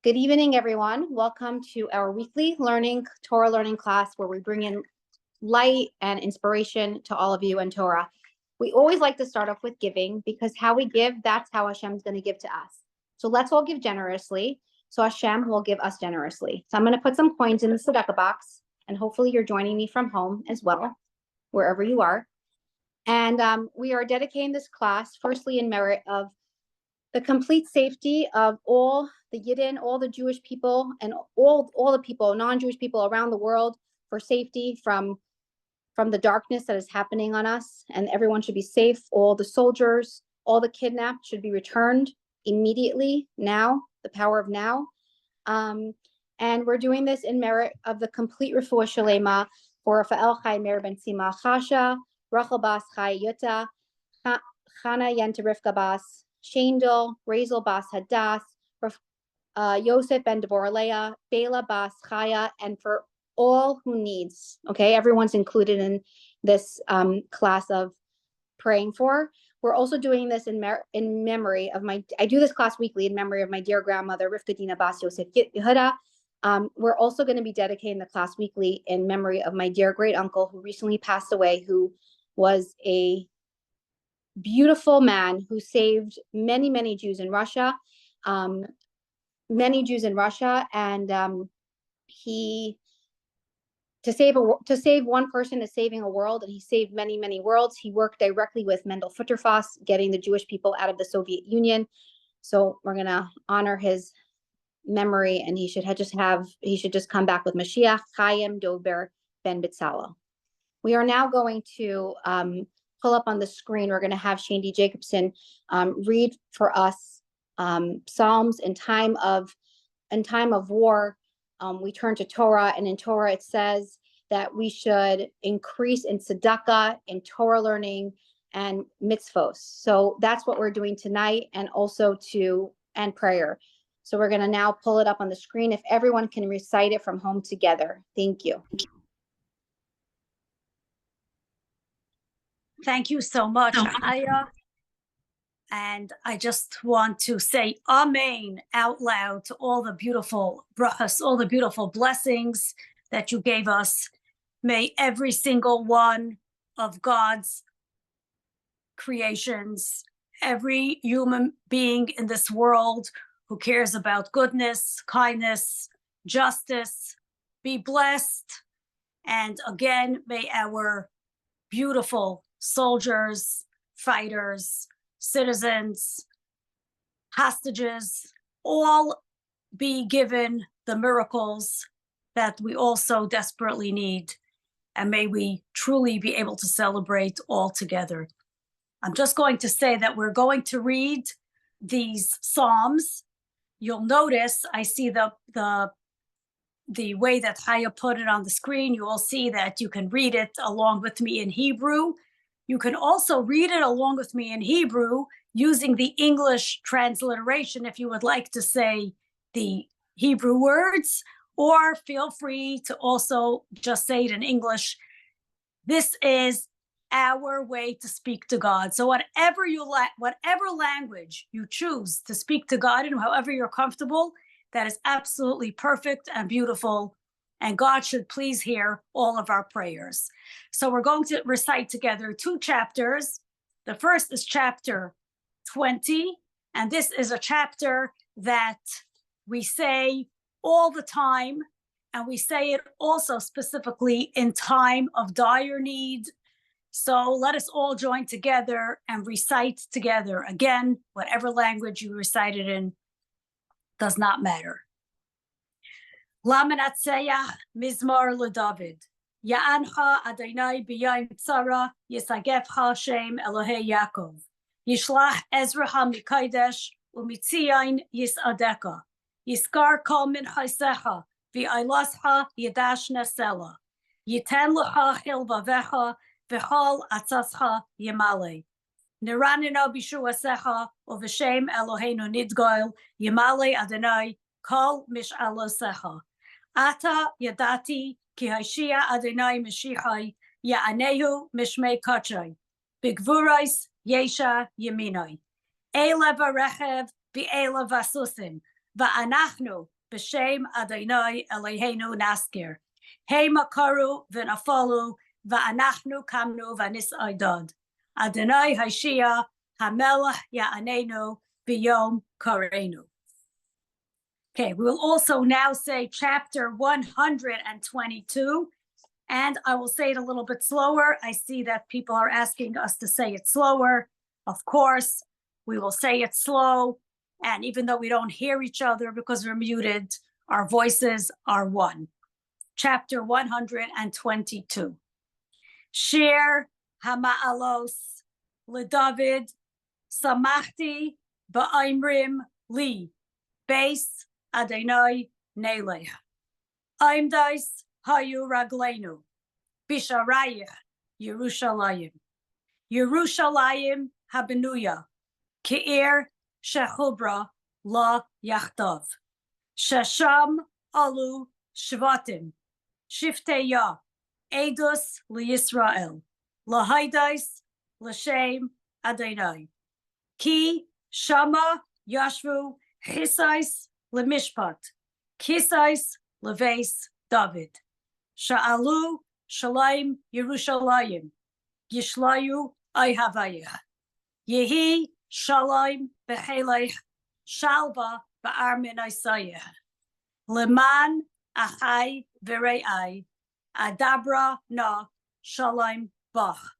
Good evening, everyone. Welcome to our weekly Torah learning class where we bring in light and inspiration to all of you in Torah. We always like to start off with giving because how we give, that's how Hashem is going to give to us. So let's all give generously. So Hashem will give us generously. So I'm going to put some coins in the tzedakah box, and hopefully you're joining me from home as well, wherever you are. And we are dedicating this class firstly in merit of the complete safety of all the Yidden, all the Jewish people, and all the people, non-Jewish people around the world, for safety from the darkness that is happening on us. And everyone should be safe. All the soldiers, all the kidnapped should be returned immediately now, the power of now. And we're doing this in merit of the complete refuah shalema for Rafael Chai Meir Ben Sima Chasha, Rachel Bas Chai Yuta, Chana Yenta Rivka Bas Shandel, Razel Bas Hadass, Yosef Ben Deborah Leah, Bela Bas Chaya, and for all who needs. Okay, everyone's included in this class of praying for. We're also doing this in memory of I do this class weekly in memory of my dear grandmother, Rivka Dina Bas Yosef Yehuda. We're also going to be dedicating the class weekly in memory of my dear great uncle who recently passed away, who was a beautiful man who saved many Jews in Russia, and he to save one person is saving a world, and he saved many worlds. He worked directly with Mendel Futterfass, getting the Jewish people out of the Soviet Union. So we're gonna honor his memory, and he should just come back with Mashiach Chaim Dober Ben Bitzala. We are now going to pull up on the screen. We're going to have Shandy Jacobson read for us Psalms in time of war. We turn to Torah, and in Torah it says that we should increase in tzedakah, in Torah learning, and mitzvos. So that's what we're doing tonight, and also and prayer. So we're going to now pull it up on the screen. If everyone can recite it from home together. Thank you. Thank you so much, Aya. And I just want to say Amen out loud to all the beautiful brachas, all the beautiful blessings that you gave us. May every single one of God's creations, every human being in this world who cares about goodness, kindness, justice, be blessed. And again, may our beautiful soldiers, fighters, citizens, hostages, all be given the miracles that we also desperately need. And may we truly be able to celebrate all together. I'm just going to say that we're going to read these Psalms. You'll notice, I see the way that Chaya put it on the screen. You will see that you can read it along with me in Hebrew. You can also read it along with me in Hebrew using the English transliteration if you would like to say the Hebrew words, or feel free to also just say it in English. This is our way to speak to God. So whatever language you choose to speak to God in, however you're comfortable, that is absolutely perfect and beautiful. And God should please hear all of our prayers. So we're going to recite together 2 chapters. The first is chapter 20. And this is a chapter that we say all the time. And we say it also specifically in time of dire need. So let us all join together and recite together. Again, whatever language you recite it in does not matter. Lamenatzeyah Mizmor LeDavid. Ya'ancha Adonai b'yayim tzara, Yisagevcha Shem Elohei Yaakov. Yishlach Ezracha Mikodesh, Umitzion Yisadeka. Yiskar kol min chaysecha, v'aylascha Yadash Nesela. Yiten lecha chilvavecha, v'chol atzascha Yemale. Niranino b'shuasecha, u'v'shem Eloheinu nidgoil, Yemale Adonai, kol mish'alosecha. Ata yadati ki Hashia Adonai Mashiachai ya'anehu mishmei kachai bigvurais yesha yaminai. Ela varechev v'ela vasusim va'anachnu b'shem Adonai Eloheinu naskir. Hema karu v'nafalu va'anachnu kamnu v'nis'aydad. Adonai Hashia Hamelach Ya'anenu B'yom Karenu. Okay, we will also now say chapter 122, and I will say it a little bit slower. I see that people are asking us to say it slower. Of course, we will say it slow, and even though we don't hear each other because we're muted, our voices are one. Chapter 122. Shir Hama'alos LeDavid Samachti Ba'imrim Li Beis Adonai Nelech. Aimdais Hayu Ragleinu Bisharayah Yerushalayim. Yerushalayim Habenuya Ke'ir Shechubra La Yachtav. Shasham Alu Shvatim Shifteya Edus LeYisrael Lahaidais L'Shem Adonai. Ki Shama Yashvu Chisais LeMishpat Kisais LeVeis David. Sha'alu Shalayim Yerushalayim Yishlayu Ayhavayah. Yehi Shalayim Behelech Shalva Ba'armin Isaiah. Leman Achai Verei Adabra Na Shalayim Bach.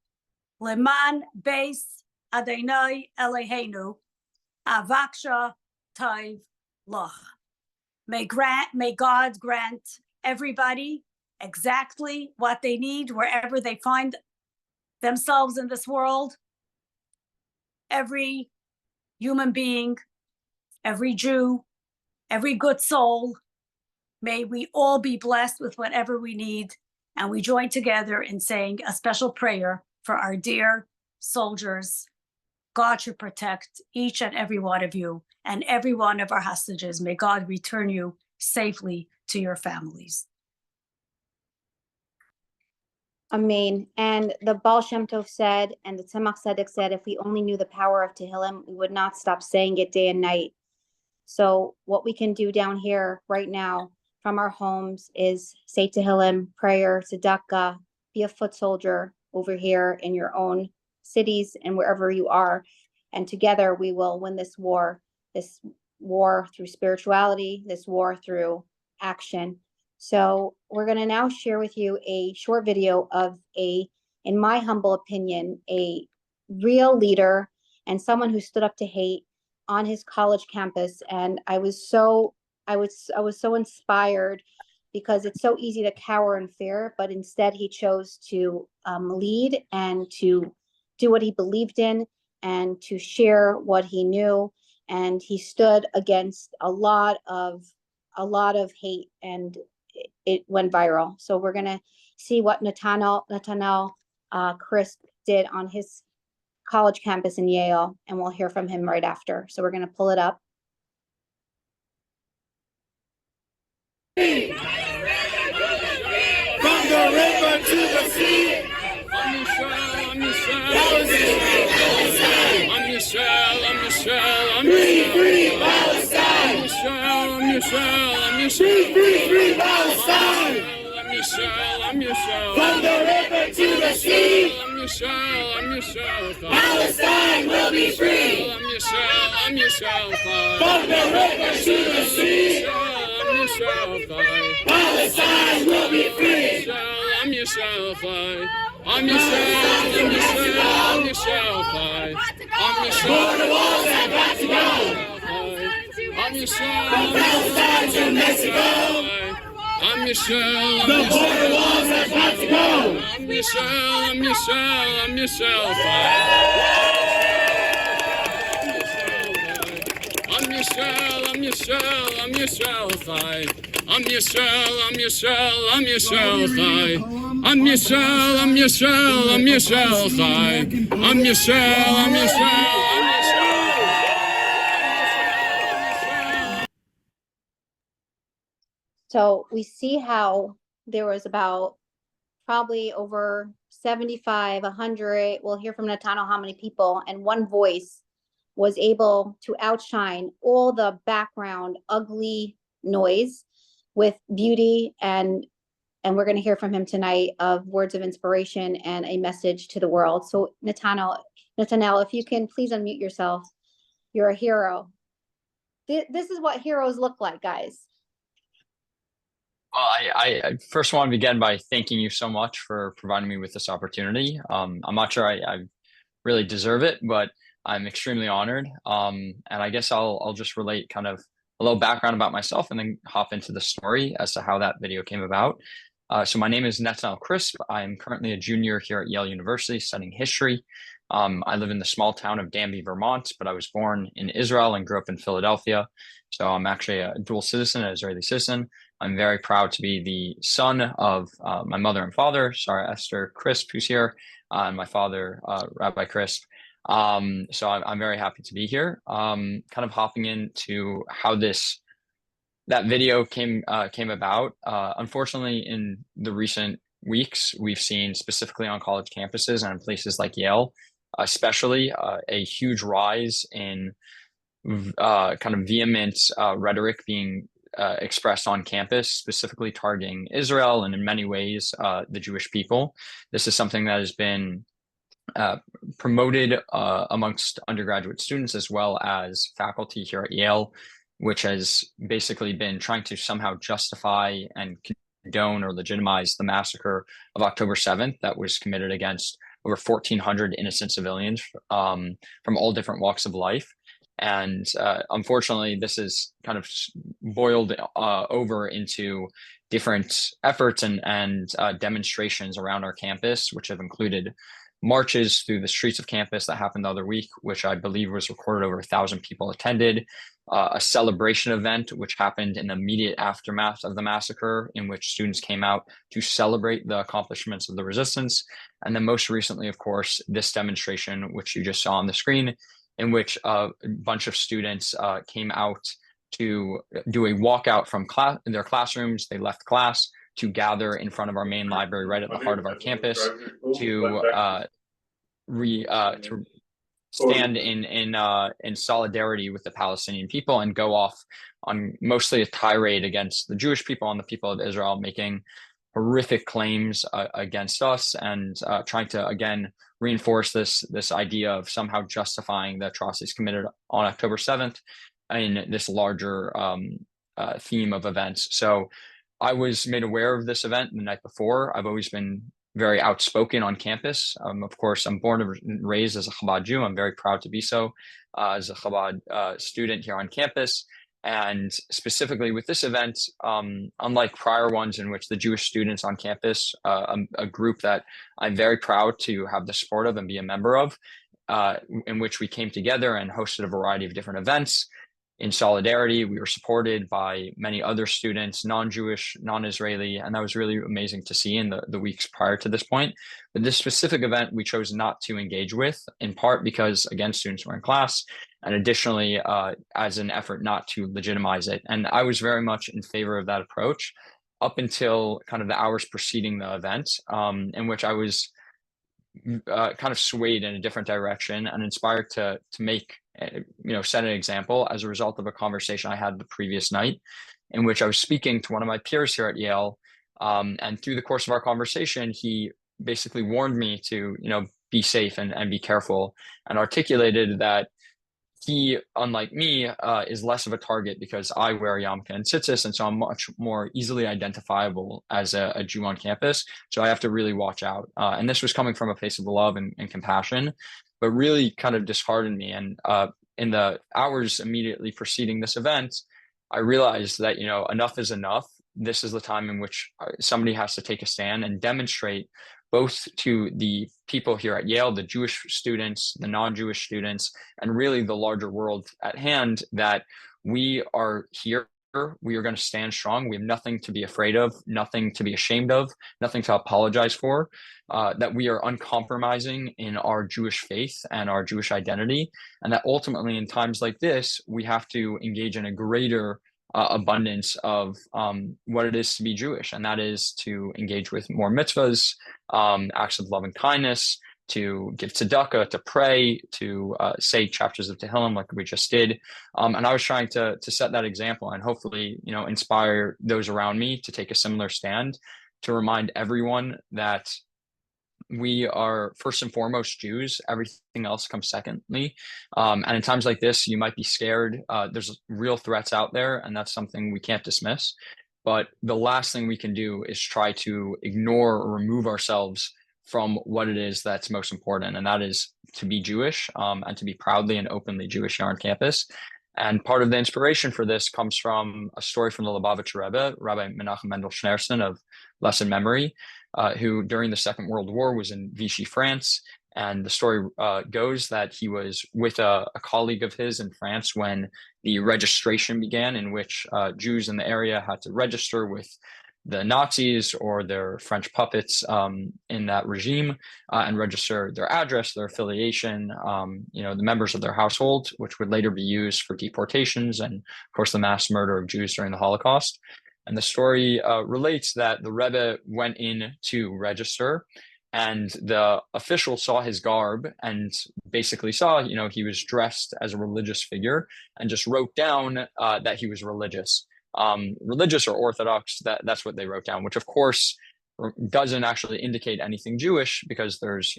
Leman Beis Adonai Eloheinu Avaksha Taiv Lach. May God grant everybody exactly what they need wherever they find themselves in this world. Every human being, every Jew, every good soul, may we all be blessed with whatever we need. And we join together in saying a special prayer for our dear soldiers. God should protect each and every one of you and every one of our hostages. May God return you safely to your families. Amen. And the Baal Shem Tov said, and the Tzemach Tzedek said, if we only knew the power of Tehillim, we would not stop saying it day and night. So what we can do down here right now from our homes is say Tehillim, prayer, tzedakah, be a foot soldier over here in your own cities and wherever you are. And together we will win this war through spirituality, this war through action. So we're going to now share with you a short video of in my humble opinion, a real leader and someone who stood up to hate on his college campus. And I was so inspired because it's so easy to cower in fear, but instead he chose to lead and to do what he believed in and to share what he knew. And he stood against a lot of hate, and it went viral. So we're gonna see what Netanel Crisp did on his college campus in Yale, and we'll hear from him right after. So we're gonna pull it up. From the river to the sea. I'm free Palestine. Free Palestine. From the river to the sea. Palestine will be free. From the river to the sea. Palestine will be free. Border walls have got to go. From Palestine to Mexico. The border walls have got to go. So we see how there was about probably over 75, 100. We'll hear from Netanel how many people, and one voice was able to outshine all the background ugly noise with beauty, and we're going to hear from him tonight of words of inspiration and a message to the world. So Netanel, if you can please unmute yourself. You're a hero. This is what heroes look like, guys. Well, I first want to begin by thanking you so much for providing me with this opportunity. I'm not sure I really deserve it, but I'm extremely honored. And I guess I'll just relate kind of a little background about myself and then hop into the story as to how that video came about. So my name is Netanel Crisp. I'm currently a junior here at Yale University studying history. I live in the small town of Danby, Vermont, but I was born in Israel and grew up in Philadelphia. So I'm actually a dual citizen, an Israeli citizen. I'm very proud to be the son of my mother and father, Sara, Esther, Crisp, who's here, and my father, Rabbi Crisp. So I'm very happy to be here. Kind of hopping into how that video came about. Unfortunately, in the recent weeks, we've seen specifically on college campuses and in places like Yale, especially a huge rise in kind of vehement rhetoric being expressed on campus, specifically targeting Israel and in many ways the Jewish people. This is something that has been promoted amongst undergraduate students as well as faculty here at Yale, which has basically been trying to somehow justify and condone or legitimize the massacre of October 7th that was committed against over 1,400 innocent civilians from all different walks of life. And unfortunately, this is kind of boiled over into different efforts and demonstrations around our campus, which have included marches through the streets of campus that happened the other week, which I believe was recorded over 1,000 people attended, a celebration event, which happened in the immediate aftermath of the massacre, in which students came out to celebrate the accomplishments of the resistance. And then most recently, of course, this demonstration, which you just saw on the screen, in which a bunch of students came out to do a walkout from their classrooms. They left class to gather in front of our main library right at the heart of our campus to stand in solidarity with the Palestinian people and go off on mostly a tirade against the Jewish people and the people of Israel, making horrific claims against us and trying to, again, reinforce this idea of somehow justifying the atrocities committed on October 7th in this larger theme of events. So I was made aware of this event the night before. I've always been very outspoken on campus. Of course, I'm born and raised as a Chabad Jew. I'm very proud to be so as a Chabad student here on campus. And specifically with this event, unlike prior ones in which the Jewish students on campus, a group that I'm very proud to have the support of and be a member of, in which we came together and hosted a variety of different events. In solidarity, we were supported by many other students, non-Jewish, non-Israeli, and that was really amazing to see in the weeks prior to this point. But this specific event, we chose not to engage with, in part because, again, students were in class, and additionally, as an effort not to legitimize it. And I was very much in favor of that approach up until kind of the hours preceding the event, in which I was kind of swayed in a different direction and inspired to make, set an example as a result of a conversation I had the previous night, in which I was speaking to one of my peers here at Yale. And through the course of our conversation, he basically warned me to, be safe and be careful, and articulated that he, unlike me, is less of a target because I wear yarmulke and tzitzis, and so I'm much more easily identifiable as a Jew on campus. So I have to really watch out. And this was coming from a place of love and compassion, but really kind of disheartened me. And in the hours immediately preceding this event, I realized that, enough is enough. This is the time in which somebody has to take a stand and demonstrate both to the people here at Yale, the Jewish students, the non-Jewish students, and really the larger world at hand, that we are here. We are going to stand strong. We have nothing to be afraid of, nothing to be ashamed of, nothing to apologize for, that we are uncompromising in our Jewish faith and our Jewish identity, and that ultimately in times like this, we have to engage in a greater abundance of what it is to be Jewish, and that is to engage with more mitzvahs, acts of love and kindness, to give tzedakah, to pray, to say chapters of Tehillim like we just did. And I was trying to set that example and hopefully, inspire those around me to take a similar stand, to remind everyone that we are first and foremost Jews. Everything else comes secondly. And in times like this, you might be scared. There's real threats out there, and that's something we can't dismiss. But the last thing we can do is try to ignore or remove ourselves from what it is that's most important, and that is to be Jewish, and to be proudly and openly Jewish here on campus. And part of the inspiration for this comes from a story from the Lubavitcher Rebbe, Rabbi Menachem Mendel Schneerson of blessed memory, who during the Second World War was in Vichy, France. And the story goes that he was with a colleague of his in France when the registration began, in which Jews in the area had to register with the Nazis or their French puppets in that regime, and register their address, their affiliation, the members of their household, which would later be used for deportations and, of course, the mass murder of Jews during the Holocaust. And the story relates that the Rebbe went in to register, and the official saw his garb and basically saw, he was dressed as a religious figure, and just wrote down that he was religious. Religious or Orthodox, that's what they wrote down, which of course doesn't actually indicate anything Jewish, because there's,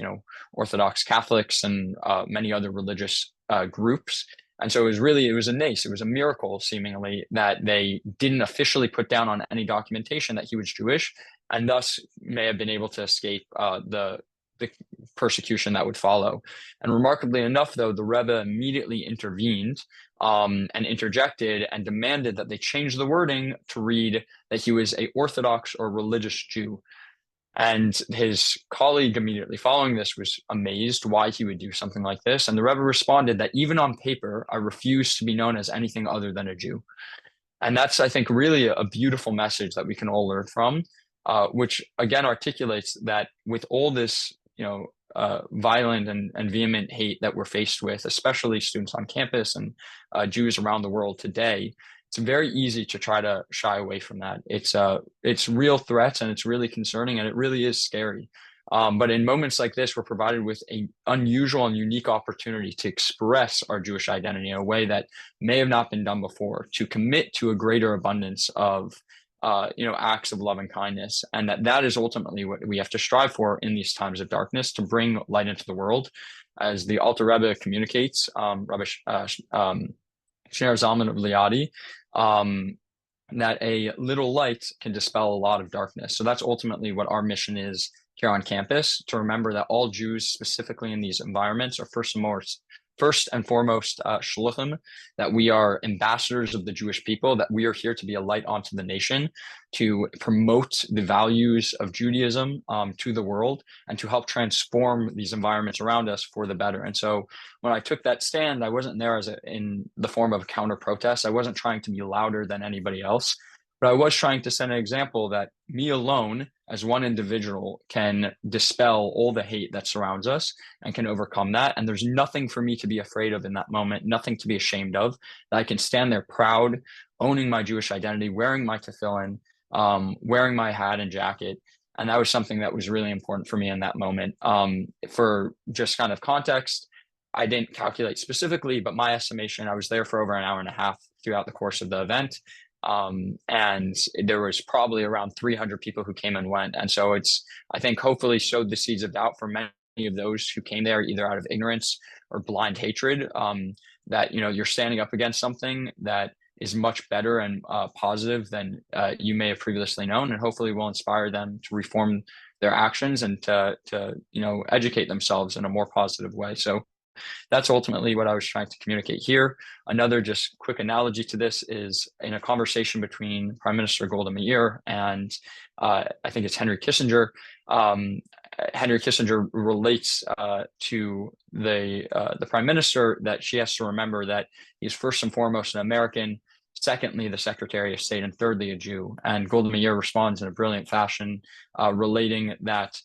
Orthodox Catholics and many other religious groups. And so it was a nace, it was a miracle seemingly that they didn't officially put down on any documentation that he was Jewish, and thus may have been able to escape the persecution that would follow. And remarkably enough, though, the Rebbe immediately intervened and interjected and demanded that they change the wording to read that he was a Orthodox or religious Jew. And his colleague immediately following this was amazed why he would do something like this. And the Rebbe responded that even on paper, I refuse to be known as anything other than a Jew. And that's, I think, really a beautiful message that we can all learn from, which again articulates that with all this, violent and vehement hate that we're faced with, especially students on campus and Jews around the world today, it's very easy to try to shy away from that. It's real threats, and it's really concerning, and it really is scary. But in moments like this, we're provided with an unusual and unique opportunity to express our Jewish identity in a way that may have not been done before, to commit to a greater abundance of acts of love and kindness, and that is ultimately what we have to strive for in these times of darkness, to bring light into the world. As the Alter Rebbe communicates, Rabbi Shner Zalman of Liadi, that a little light can dispel a lot of darkness. So that's ultimately what our mission is here on campus, to remember that all Jews, specifically in these environments, are first and foremost shluchim, that we are ambassadors of the Jewish people, that we are here to be a light onto the nation, to promote the values of Judaism to the world, and to help transform these environments around us for the better. And so when I took that stand, I wasn't there in the form of a counter protest. I wasn't trying to be louder than anybody else, but I was trying to set an example that me alone, as one individual, can dispel all the hate that surrounds us and can overcome that. And there's nothing for me to be afraid of in that moment, nothing to be ashamed of, that I can stand there proud, owning my Jewish identity, wearing my tefillin, wearing my hat and jacket. And that was something that was really important for me in that moment. For just kind of context, I didn't calculate specifically, but my estimation, I was there for over an hour and a half throughout the course of the event. And there was probably around 300 people who came and went. And so I think hopefully sowed the seeds of doubt for many of those who came there either out of ignorance or blind hatred, that, you're standing up against something that is much better and positive than you may have previously known, and hopefully will inspire them to reform their actions and to educate themselves in a more positive way. So that's ultimately what I was trying to communicate here. Another just quick analogy to this is in a conversation between Prime Minister Golda Meir and I think it's Henry Kissinger. Henry Kissinger relates to the Prime Minister that she has to remember that he's first and foremost an American, secondly the Secretary of State, and thirdly a Jew. And Golda Meir responds in a brilliant fashion, relating that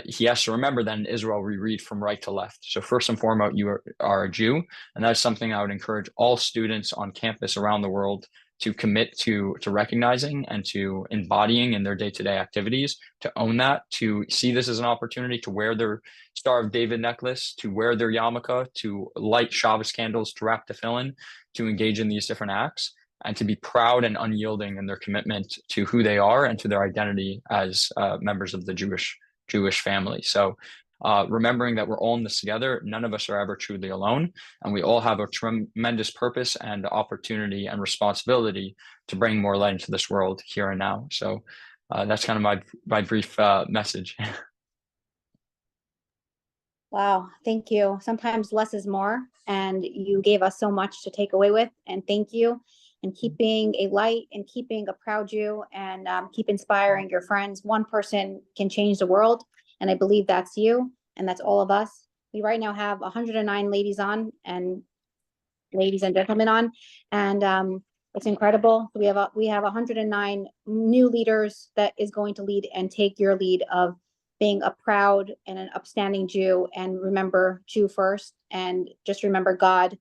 he has to remember that in Israel we read from right to left. So first and foremost, you are a Jew, and that's something I would encourage all students on campus around the world to commit to recognizing and to embodying in their day-to-day activities, to own that, to see this as an opportunity to wear their Star of David necklace, to wear their yarmulke, to light Shabbos candles, to wrap tefillin, to engage in these different acts, and to be proud and unyielding in their commitment to who they are and to their identity as members of the Jewish family. So remembering that we're all in this together, none of us are ever truly alone, and we all have a tremendous purpose and opportunity and responsibility to bring more light into this world here and now. So that's kind of my brief message. Wow, thank you. Sometimes less is more, and you gave us so much to take away with, and thank you. And keep being a light and keeping a proud Jew, and keep inspiring your friends. One person can change the world, and I believe that's you, and that's all of us. We right now have 109 ladies on, and ladies and gentlemen on, and it's incredible. We have 109 new leaders that is going to lead and take your lead of being a proud and an upstanding Jew. And remember, Jew first, and just remember God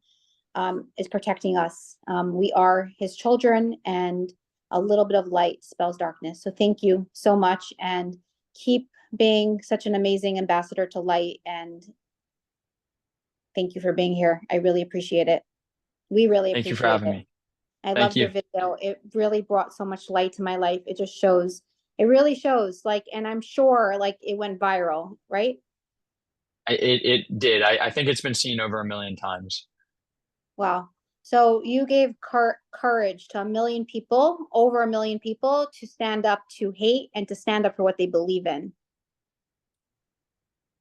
is protecting us. We are his children, and a little bit of light spells darkness. So thank you so much, and keep being such an amazing ambassador to light. And thank you for being here. I really appreciate it. We really appreciate it. Thank you for having me. I loved your video. It really brought so much light to my life. It just shows, it really shows, like, and I'm sure like it went viral, right? It did. I think it's been seen over 1 million times. Wow. So you gave courage to 1 million people, over 1 million people, to stand up to hate and to stand up for what they believe in.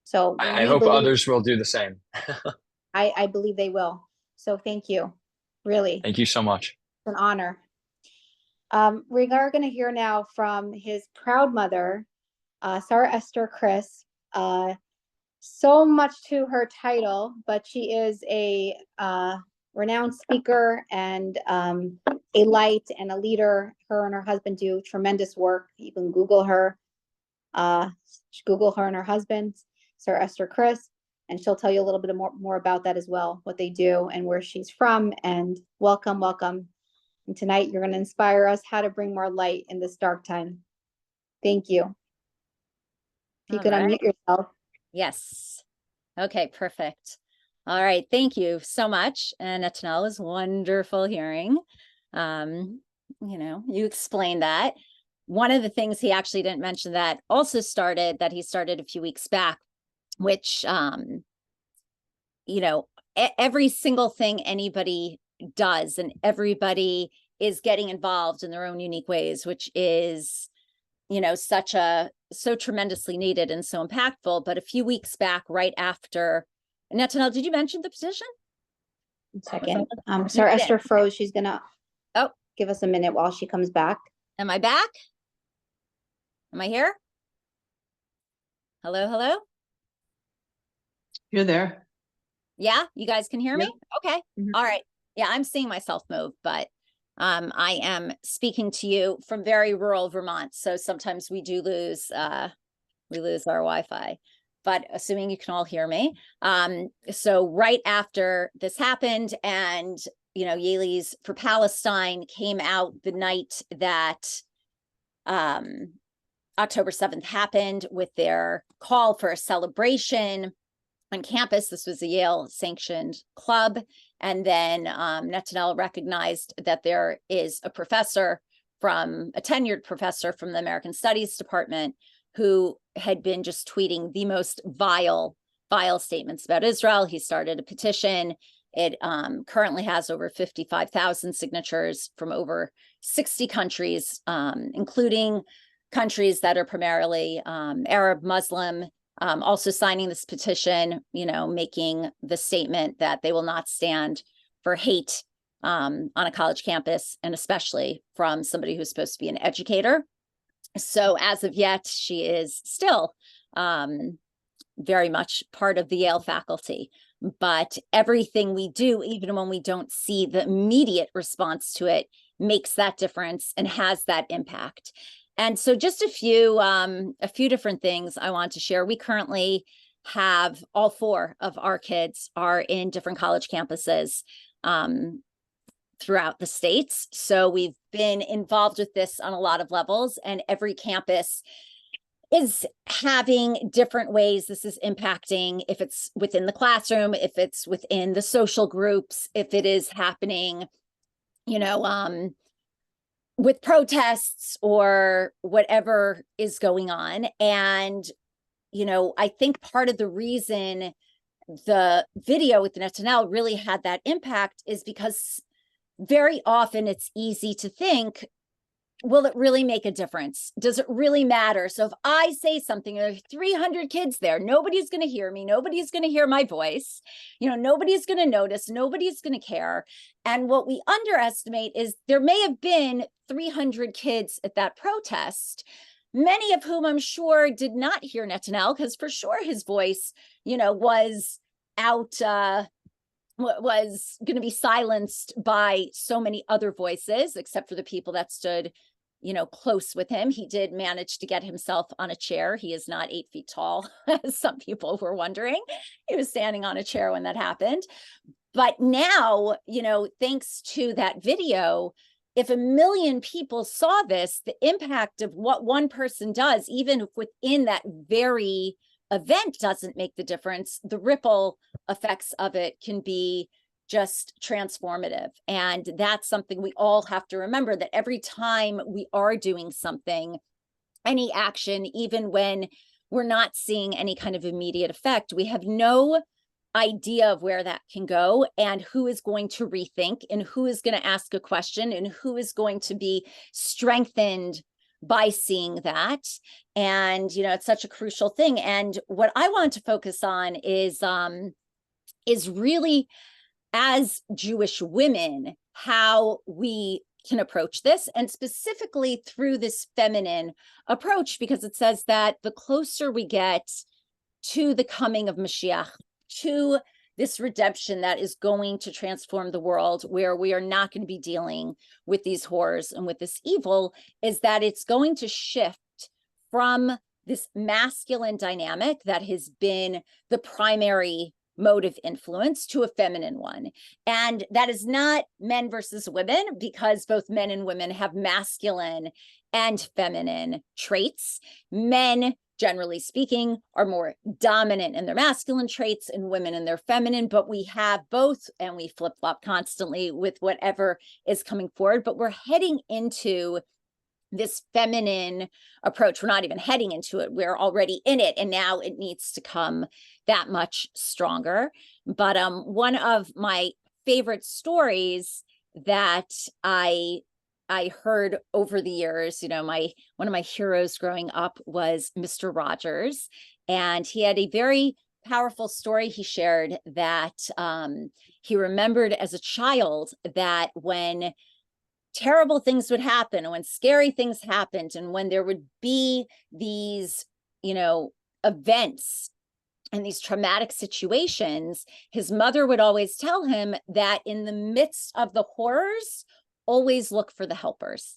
So I hope others will do the same. I believe they will. So thank you. Really. Thank you so much. It's an honor. We are going to hear now from his proud mother, Sara Esther Crisp. So much to her title, but she is a renowned speaker and a light and a leader. Her and her husband do tremendous work. You can Google her. Google her and her husband, Sara Esther Crisp, and she'll tell you a little bit more about that as well, what they do and where she's from. And welcome, welcome. And tonight you're going to inspire us how to bring more light in this dark time. Thank you. If you could unmute yourself. Yes. Okay, perfect. All right. Thank you so much. And Netanel, was wonderful hearing. You explained that. One of the things he actually didn't mention that he started a few weeks back, which, every single thing anybody does and everybody is getting involved in their own unique ways, which is, so tremendously needed and so impactful. But a few weeks back, right after, Netanel, did you mention the petition? 1 second. Sara Esther froze. She's going to give us a minute while she comes back. Am I back? Am I here? Hello, hello? You're there. Yeah, you guys can hear me? Okay. Mhm. All right. Yeah, I'm seeing myself move, but I am speaking to you from very rural Vermont. So sometimes we do lose our Wi-Fi, but assuming you can all hear me. So right after this happened, and Yale's for Palestine came out the night that October 7th happened, with their call for a celebration on campus. This was a Yale sanctioned club. And then Netanel recognized that there is a tenured professor from the American Studies Department who had been just tweeting the most vile statements about Israel. He started a petition. It currently has over 55,000 signatures from over 60 countries, including countries that are primarily Arab, Muslim, also signing this petition, making the statement that they will not stand for hate on a college campus, and especially from somebody who's supposed to be an educator. So as of yet, she is still very much part of the Yale faculty. But everything we do, even when we don't see the immediate response to it, makes that difference and has that impact. And so just a few different things I want to share. We currently have all 4 of our kids are in different college campuses. throughout the states. So we've been involved with this on a lot of levels, and every campus is having different ways this is impacting, if it's within the classroom, if it's within the social groups, if it is happening, with protests or whatever is going on. And, I think part of the reason the video with Netanel really had that impact is because very often it's easy to think, will it really make a difference? Does it really matter? So if I say something, there are 300 kids there, nobody's going to hear me. Nobody's going to hear my voice. Nobody's going to notice. Nobody's going to care. And what we underestimate is there may have been 300 kids at that protest, many of whom I'm sure did not hear Netanel, because for sure his voice, was out, was going to be silenced by so many other voices, except for the people that stood, close with him. He did manage to get himself on a chair. He is not 8 feet tall, as some people were wondering. He was standing on a chair when that happened. But now, thanks to that video, if 1 million people saw this, the impact of what one person does, even if within that very event doesn't make the difference, the ripple effects of it can be just transformative. And that's something we all have to remember, that every time we are doing something, any action, even when we're not seeing any kind of immediate effect, we have no idea of where that can go and who is going to rethink and who is going to ask a question and who is going to be strengthened by seeing that. And, it's such a crucial thing. And what I want to focus on is really, as Jewish women, how we can approach this, and specifically through this feminine approach, because it says that the closer we get to the coming of Mashiach, to this redemption that is going to transform the world, where we are not going to be dealing with these horrors and with this evil, is that it's going to shift from this masculine dynamic that has been the primary mode of influence to a feminine one. And that is not men versus women, because both men and women have masculine and feminine traits. Men, generally speaking, are more dominant in their masculine traits and women in their feminine, but we have both, and we flip-flop constantly with whatever is coming forward. But we're heading into this feminine approach. We're not even heading into it. We're already in it. And now it needs to come that much stronger. But one of my favorite stories that I heard over the years, one of my heroes growing up was Mr. Rogers. And he had a very powerful story he shared that he remembered as a child, that when terrible things would happen, and when scary things happened, and when there would be these, events and these traumatic situations, his mother would always tell him that in the midst of the horrors, always look for the helpers,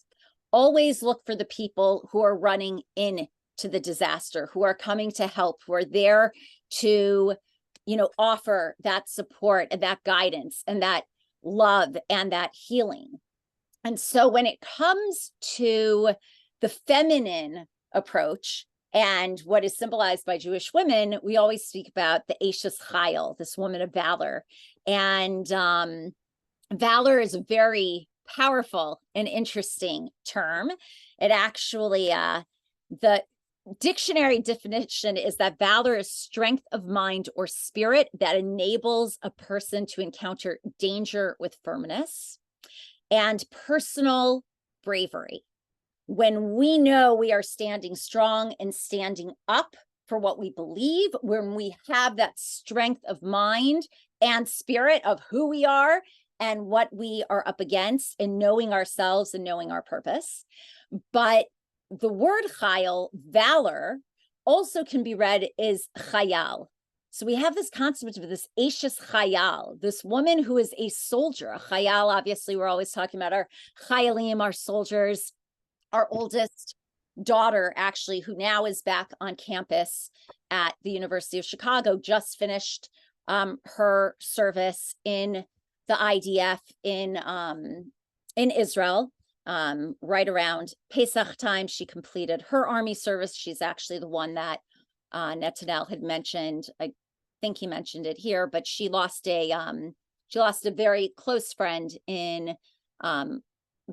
always look for the people who are running into the disaster, who are coming to help, who are there to, offer that support and that guidance and that love and that healing. And so when it comes to the feminine approach and what is symbolized by Jewish women, we always speak about the Eshes Chayil, this woman of valor. And valor is a very powerful and interesting term. It actually, the dictionary definition is that valor is strength of mind or spirit that enables a person to encounter danger with firmness, and personal bravery. When we know we are standing strong and standing up for what we believe, when we have that strength of mind and spirit of who we are and what we are up against, and knowing ourselves and knowing our purpose. But the word chayil, valor, also can be read as chayal. So we have this concept of this Eshes Chayal, this woman who is a soldier. A Chayal, obviously, we're always talking about our Chayalim, our soldiers. Our oldest daughter, actually, who now is back on campus at the University of Chicago, just finished her service in the IDF in Israel. Right around Pesach time, she completed her army service. She's actually the one that Netanel had mentioned. I think he mentioned it here, but she lost a very close friend in the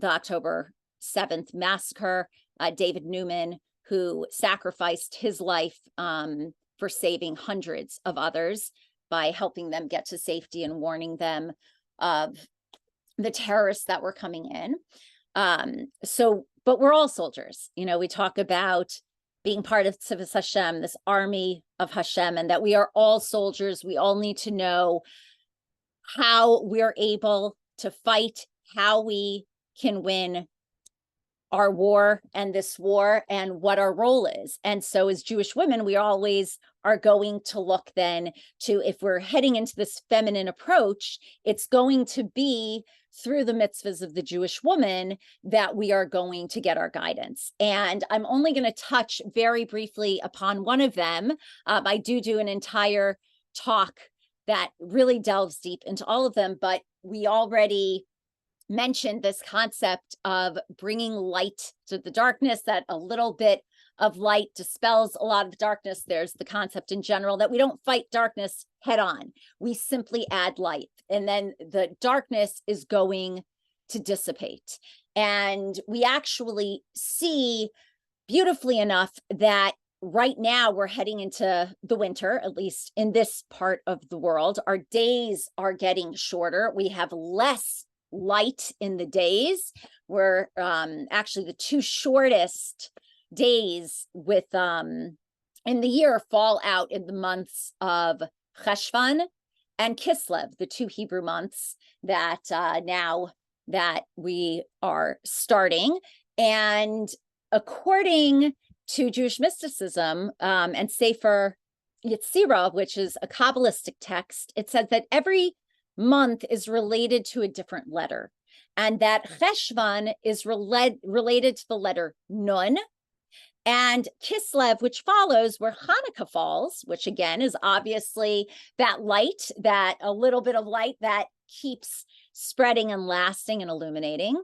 October 7th massacre, David Newman, who sacrificed his life for saving hundreds of others by helping them get to safety and warning them of the terrorists that were coming in. But we're all soldiers. We talk about being part of Tzivos Hashem, this army of Hashem, and that we are all soldiers. We all need to know how we're able to fight, how we can win our war and this war, and what our role is. And so as Jewish women, we always are going to look then to, if we're heading into this feminine approach, it's going to be through the mitzvahs of the Jewish woman that we are going to get our guidance. And I'm only going to touch very briefly upon one of them. I do an entire talk that really delves deep into all of them, but we already mentioned this concept of bringing light to the darkness, that a little bit of light dispels a lot of the darkness. There's the concept in general that we don't fight darkness head on. We simply add light, and then the darkness is going to dissipate. And we actually see beautifully enough that right now we're heading into the winter, at least in this part of the world. Our days are getting shorter. We have less light in the days. We're actually the two shortest days in the year fall out in the months of Cheshvan and Kislev, the two Hebrew months that now that we are starting. And according to Jewish mysticism and Sefer Yetzirah, which is a Kabbalistic text, it says that every month is related to a different letter, and that Cheshvan is related to the letter Nun, and Kislev, which follows where Hanukkah falls, which again is obviously that light, that a little bit of light that keeps spreading and lasting and illuminating,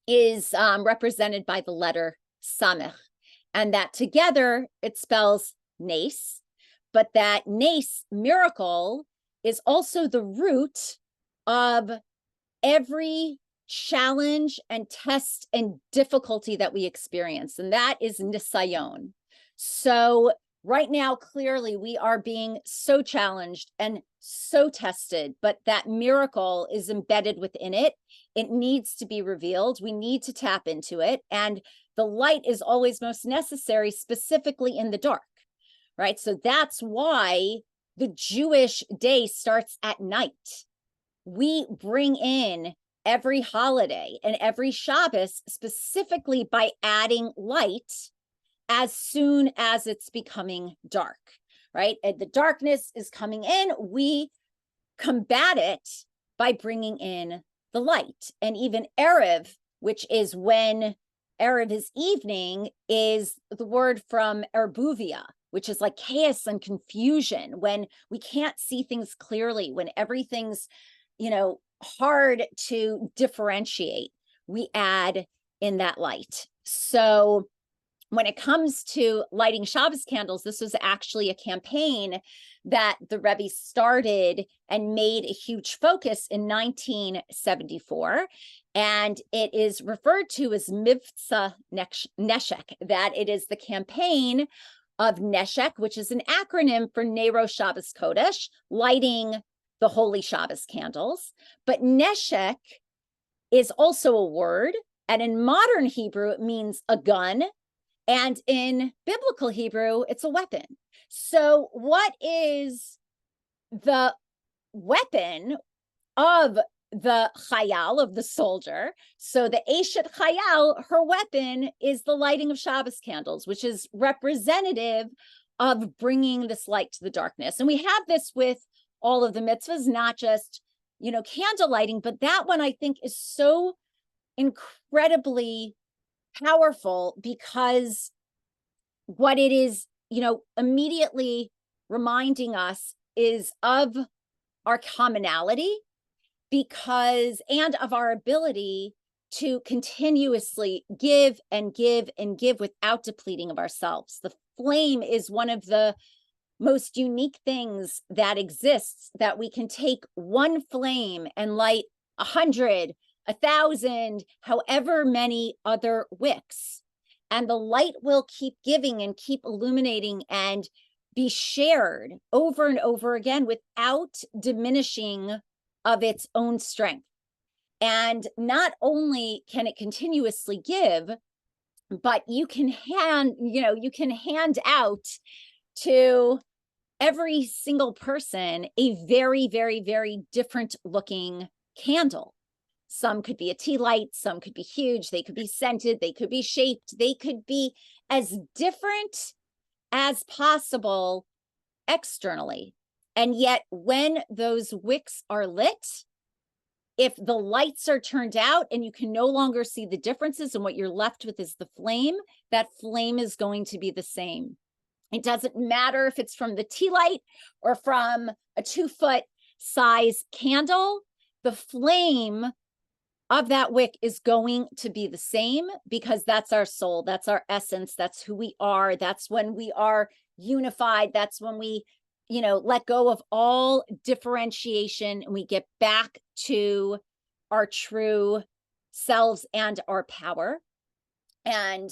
is represented by the letter Samech, and that together it spells Nes, but that Nes, miracle, is also the root of every challenge and test and difficulty that we experience, and that is nisayon. So right now, clearly, we are being so challenged and so tested, but that miracle is embedded within it. It needs to be revealed. We need to tap into it, and the light is always most necessary, specifically in the dark, right? So that's why the Jewish day starts at night. We bring in every holiday and every Shabbos specifically by adding light as soon as it's becoming dark, right? And the darkness is coming in. We combat it by bringing in the light. And even Erev, which is when Erev is evening, is the word from Erbuvia, which is like chaos and confusion, when we can't see things clearly, when everything's, hard to differentiate. We add in that light. So when it comes to lighting Shabbos candles, this was actually a campaign that the Rebbe started and made a huge focus in 1974. And it is referred to as Mivtza Neshek, that it is the campaign of Neshek, which is an acronym for Nero Shabbos Kodesh, lighting the holy Shabbos candles. But Neshek is also a word, and in modern Hebrew, it means a gun, and in biblical Hebrew, it's a weapon. So what is the weapon of the chayal, of the soldier? So the Eshet Chayal, her weapon is the lighting of Shabbos candles, which is representative of bringing this light to the darkness. And we have this with all of the mitzvahs, not just, candle lighting, but that one I think is so incredibly powerful, because what it is, immediately reminding us is of our commonality and of our ability to continuously give and give and give without depleting of ourselves. The flame is one of the most unique things that exists, that we can take one flame and light 100, 1,000, however many other wicks. And the light will keep giving and keep illuminating and be shared over and over again without diminishing of its own strength. And not only can it continuously give, but you can hand out to every single person a very, very, very different looking candle. Some could be a tea light, some could be huge, they could be scented, they could be shaped, they could be as different as possible externally. And yet when those wicks are lit, if the lights are turned out and you can no longer see the differences and what you're left with is the flame, that flame is going to be the same. It doesn't matter if it's from the tea light or from a 2-foot size candle, the flame of that wick is going to be the same, because that's our soul, that's our essence, that's who we are, that's when we are unified, that's when we let go of all differentiation and we get back to our true selves and our power. And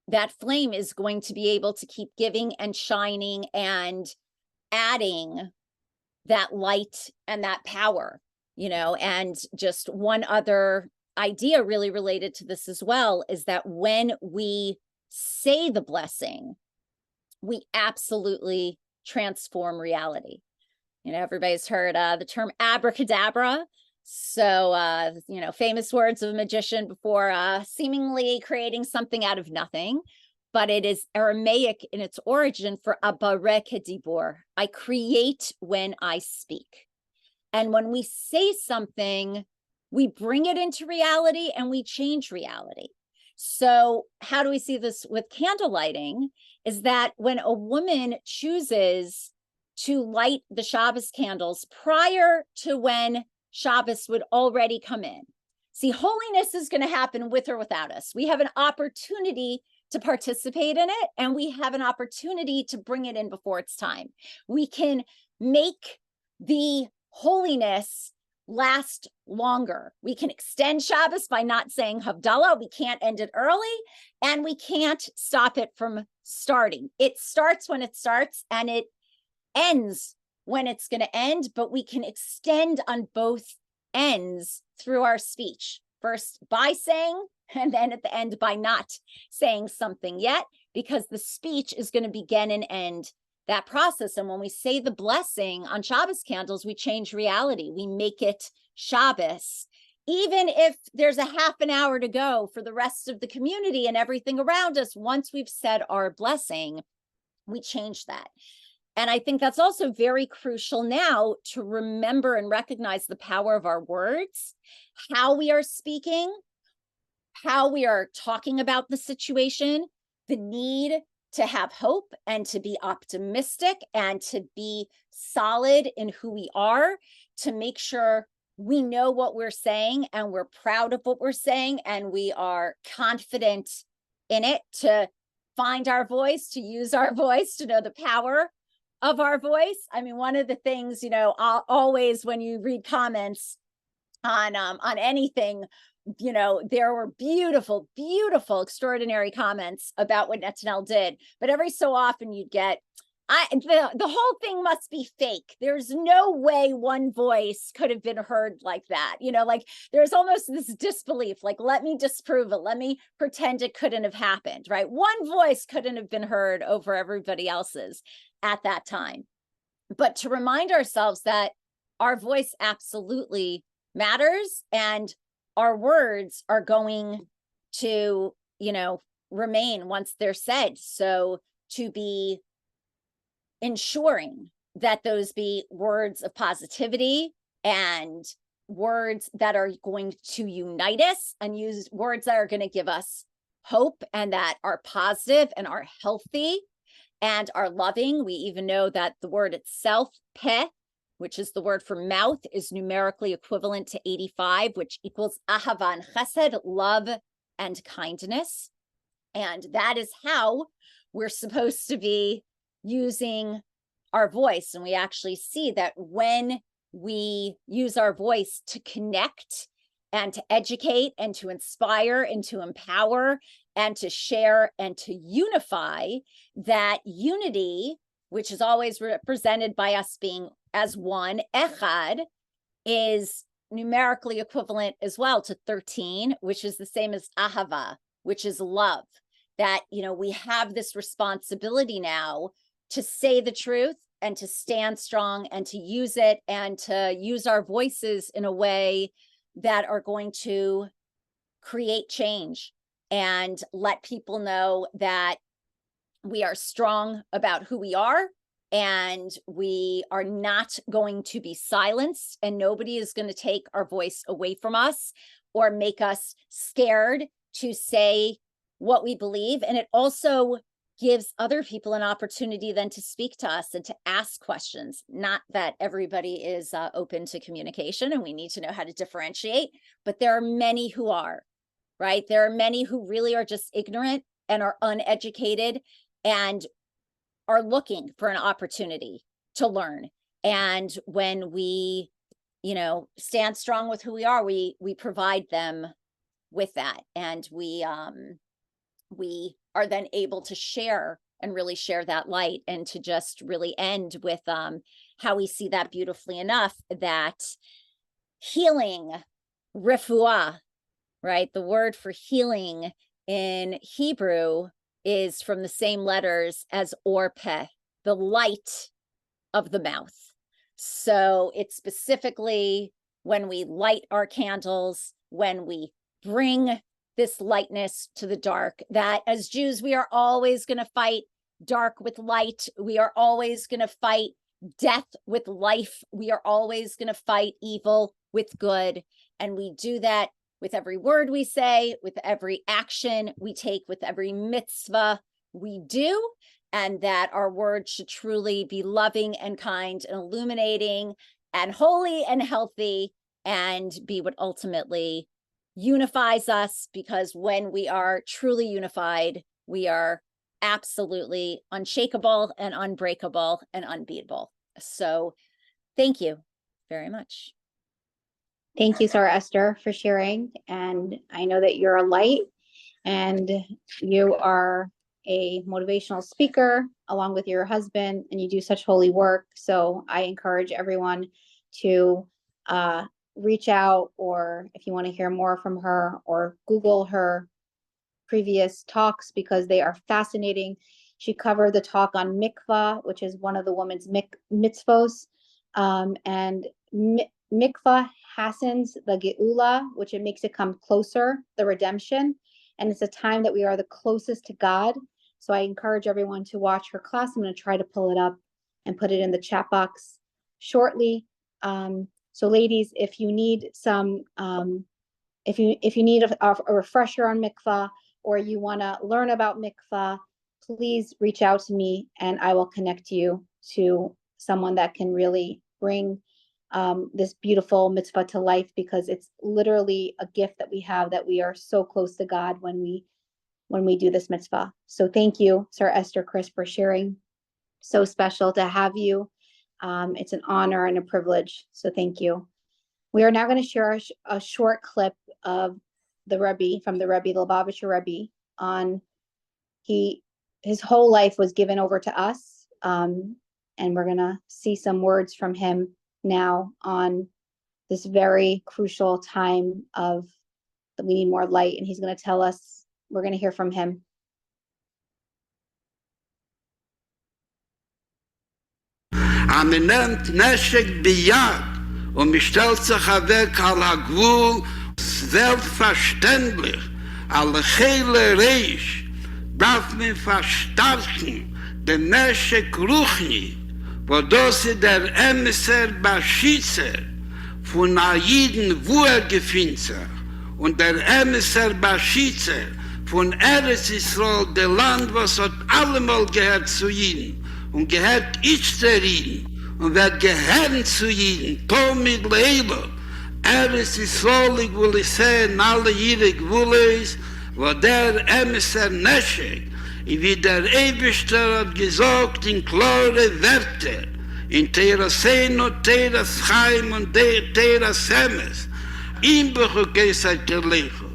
that flame is going to be able to keep giving and shining and adding that light and that power, and just one other idea really related to this as well is that when we say the blessing, we absolutely transform reality. Everybody's heard the term abracadabra. So, famous words of a magician before seemingly creating something out of nothing. But it is Aramaic in its origin for abarekadibor. I create when I speak. And when we say something, we bring it into reality and we change reality. So how do we see this with candle lighting? Is that when a woman chooses to light the Shabbos candles prior to when Shabbos would already come in. See, holiness is going to happen with or without us. We have an opportunity to participate in it, and we have an opportunity to bring it in before it's time. We can make the holiness last longer. We can extend Shabbos by not saying Havdalah. We can't end it early, and we can't stop it from starting. It starts when it starts, and it ends when it's going to end, but we can extend on both ends through our speech. First by saying, and then at the end by not saying something yet, because the speech is going to begin and end that process. And when we say the blessing on Shabbos candles, we change reality. We make it Shabbos. Even if there's a half an hour to go for the rest of the community and everything around us, once we've said our blessing, we change that. And I think that's also very crucial now to remember and recognize the power of our words, how we are speaking, how we are talking about the situation, the need to have hope and to be optimistic and to be solid in who we are, to make sure we know what we're saying and we're proud of what we're saying and we are confident in it, to find our voice, to use our voice, to know the power of our voice. I mean, one of the things, always when you read comments on anything, there were beautiful, beautiful, extraordinary comments about what Netanel did. But every so often you'd get, the whole thing must be fake. There's no way one voice could have been heard like that. There's almost this disbelief, let me disprove it. Let me pretend it couldn't have happened, right? One voice couldn't have been heard over everybody else's at that time. But to remind ourselves that our voice absolutely matters and our words are going to, remain once they're said. So to be ensuring that those be words of positivity and words that are going to unite us, and use words that are going to give us hope and that are positive and are healthy and are loving. We even know that the word itself, peh, which is the word for mouth, is numerically equivalent to 85, which equals ahava and chesed, love and kindness. And that is how we're supposed to be using our voice. And we actually see that when we use our voice to connect and to educate and to inspire and to empower and to share and to unify, that unity, which is always represented by us being as one, echad, is numerically equivalent as well to 13, which is the same as ahava, which is love. That, you know, we have this responsibility now to say the truth and to stand strong and to use it and to use our voices in a way that are going to create change and let people know that we are strong about who we are and we are not going to be silenced, and nobody is going to take our voice away from us or make us scared to say what we believe. And it also gives other people an opportunity then to speak to us and to ask questions. Not that everybody is open to communication, and we need to know how to differentiate, but there are many who are, right? There are many who really are just ignorant and are uneducated and are looking for an opportunity to learn. And when we, you know, stand strong with who we are, we provide them with that. And we are then able to share and really share that light, and to just really end with how we see that beautifully enough, that healing, refuah, right? The word for healing in Hebrew is from the same letters as or peh, the light of the mouth. So it's specifically when we light our candles, when we bring this lightness to the dark, that as Jews, we are always going to fight dark with light. We are always going to fight death with life. We are always going to fight evil with good. And we do that with every word we say, with every action we take, with every mitzvah we do, and that our words should truly be loving and kind and illuminating and holy and healthy, and be what ultimately unifies us, because when we are truly unified, we are absolutely unshakable and unbreakable and unbeatable. So thank you very much. Thank you, Sarah Esther, for sharing. And I know that you're a light and you are a motivational speaker along with your husband, and you do such holy work. So I encourage everyone to reach out, or if you want to hear more from her, or Google her previous talks, because they are fascinating. She covered the talk on mikvah, which is one of the women's mitzvos, and mikvah hastens the geula, which it makes it come closer, the redemption, and it's a time that we are the closest to God. So I encourage everyone to watch her class. I'm going to try to pull it up and put it in the chat box shortly. So ladies, if you need some, if you need a refresher on mikvah, or you want to learn about mikvah, please reach out to me and I will connect you to someone that can really bring this beautiful mitzvah to life, because it's literally a gift that we have, that we are so close to God when we do this mitzvah. So thank you, Sarah Esther Crisp, for sharing. So special to have you. It's an honor and a privilege. So thank you. We are now going to share a short clip of the Rebbe, from the Rebbe, the Lubavitcher Rebbe, on his whole life was given over to us. And we're going to see some words from him now on this very crucial time of that we need more light. And he's going to tell us, we're going to hear from him. Man nimmt Neshek bejagt und man stellt sich weg à la Gvul. Selbstverständlich, alle hele Reich darf man verstärken den Neshek Ruchni, wo das der Emissar Beschützer von Aiden Wohlgefinzer und der Emissar Beschützer von Eretz Israel, der Land, was hat allemal gehört zu ihnen und gehört ich zu ihnen. und wird gehören zu Jeden, Tomid Leilo. Ist solig, will ich sehen, alle ihre Gewulles, wo der Emisser Neschek, wie der Ewigster hat gesagt in klare Werte, in Teraseno, Teras Chaim und Teras Hemes, im Bechugesait der Lecho.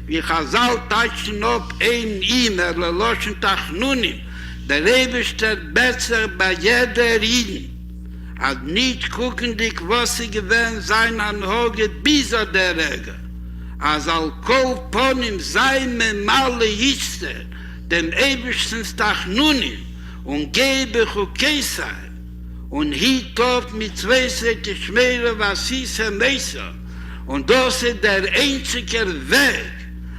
Wie Chazal taschen ob ein E-Mail, loschen Tachnunim, der Ewigster besser bei jeder Iden. Als nicht gucken dich, was sie gewähnt sein an Hoge bis an der Rege. Als Alkohol von ihm sein mit Malle Hister, dem ewigsten Tachnunim, und gebe Chukesai, und hielt auf mit zwei Sätze Schmere, was hieß er Messer, und das ist der einzige Weg,